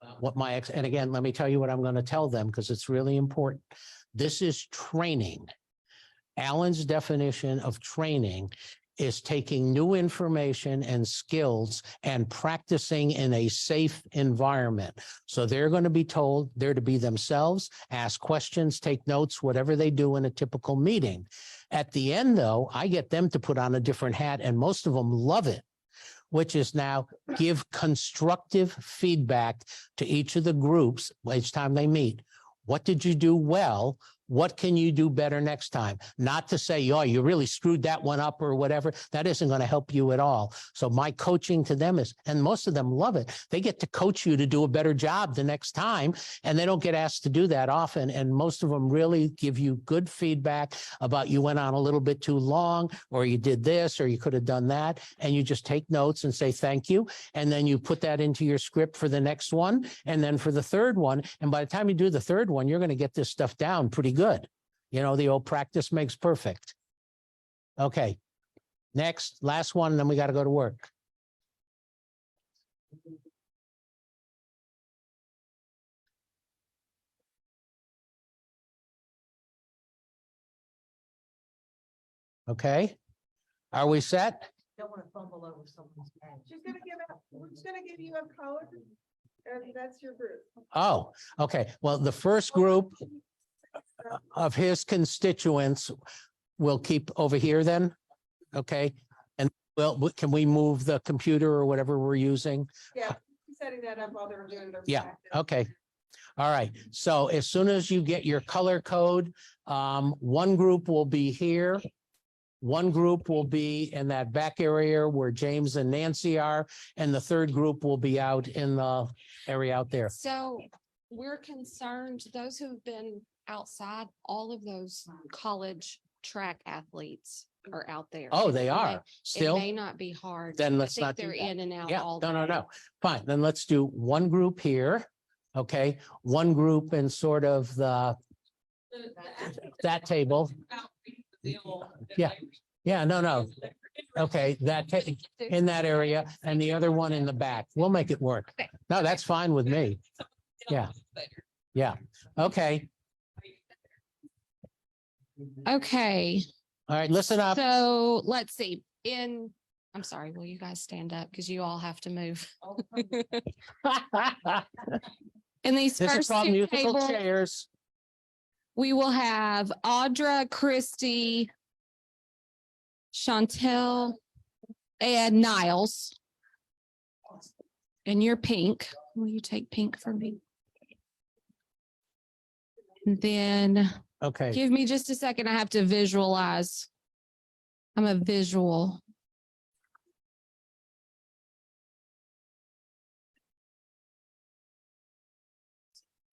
about what and again, let me tell you what I'm going to tell them because it's really important. This is training. Alan's definition of training is taking new information and skills and practicing in a safe environment. So they're going to be told they're to be themselves, ask questions, take notes, whatever they do in a typical meeting. At the end, though, I get them to put on a different hat, and most of them love it, which is now give constructive feedback to each of the groups each time they meet. What did you do well? What can you do better next time? Not to say, oh, you really screwed that one up or whatever. That isn't going to help you at all. So my coaching to them is, and most of them love it. They get to coach you to do a better job the next time. And they don't get asked to do that often. And most of them really give you good feedback about you went on a little bit too long, or you did this, or you could have done that. And you just take notes and say, thank you. And then you put that into your script for the next one. And then for the third one. And by the time you do the third one, you're going to get this stuff down pretty good. You know, the old practice makes perfect. Okay. Next, last one, then we got to go to work. Okay. Are we set? Don't want to fumble over someone's name. We're just gonna give you a code, and that's your group. Oh, okay. Well, the first group of his constituents will keep over here then. Okay. And well, can we move the computer or whatever we're using? Yeah, setting that up while they're doing their. Yeah. practice. Okay. All right. So as soon as you get your color code, one group will be here. One group will be in that back area where James and Nancy are, and the third group will be out in the area out there. So we're concerned, those who've been outside, all of those college track athletes are out there. Oh, they It may- are It still. may not be hard. Then I let's think not do they're that. in and out Yeah, all no, day. no. Fine, then let's do one group here. Okay, one group in sort of that table. Yeah, yeah, no. Okay, in that area and the other one in the back. We'll make it work. No, that's fine with me. Yeah. Yeah, okay. Okay, All right, listen up. so let's see, I'm sorry, will you guys stand up? Because you all have to move. In these This is first called two musical tables, chairs. we will have Audra, Christie, Chantel, and Niles. And you're pink. Will you take pink for me? And then Okay, give me just a second. I have to visualize. I'm a visual.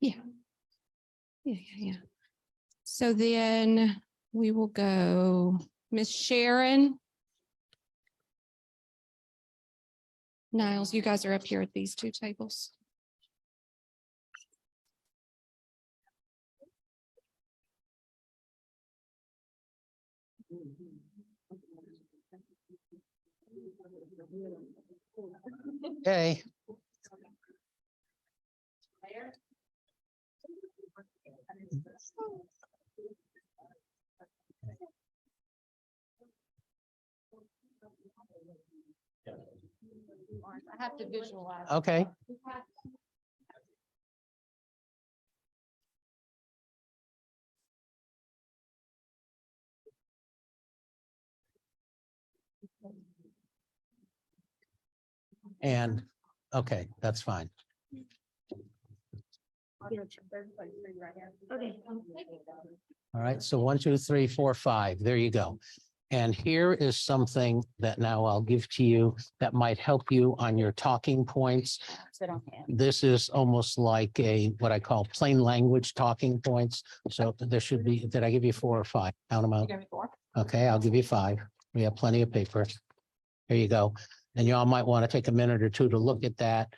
Yeah. Yeah. So then we will go Miss Sharon. Niles, you guys are up here at these two tables. okay. I have to visualize. Okay. And, okay, that's fine. All right, so 1, 2, 3, 4, 5. There you go. And here is something that now I'll give to you that might help you on your talking points. This is almost like what I call plain language talking points. So there should be, did I give you 4 or 5? Count them out. Okay, I'll give you 5. We have plenty of paper. There you go. And y'all might want to take a minute or two to look at that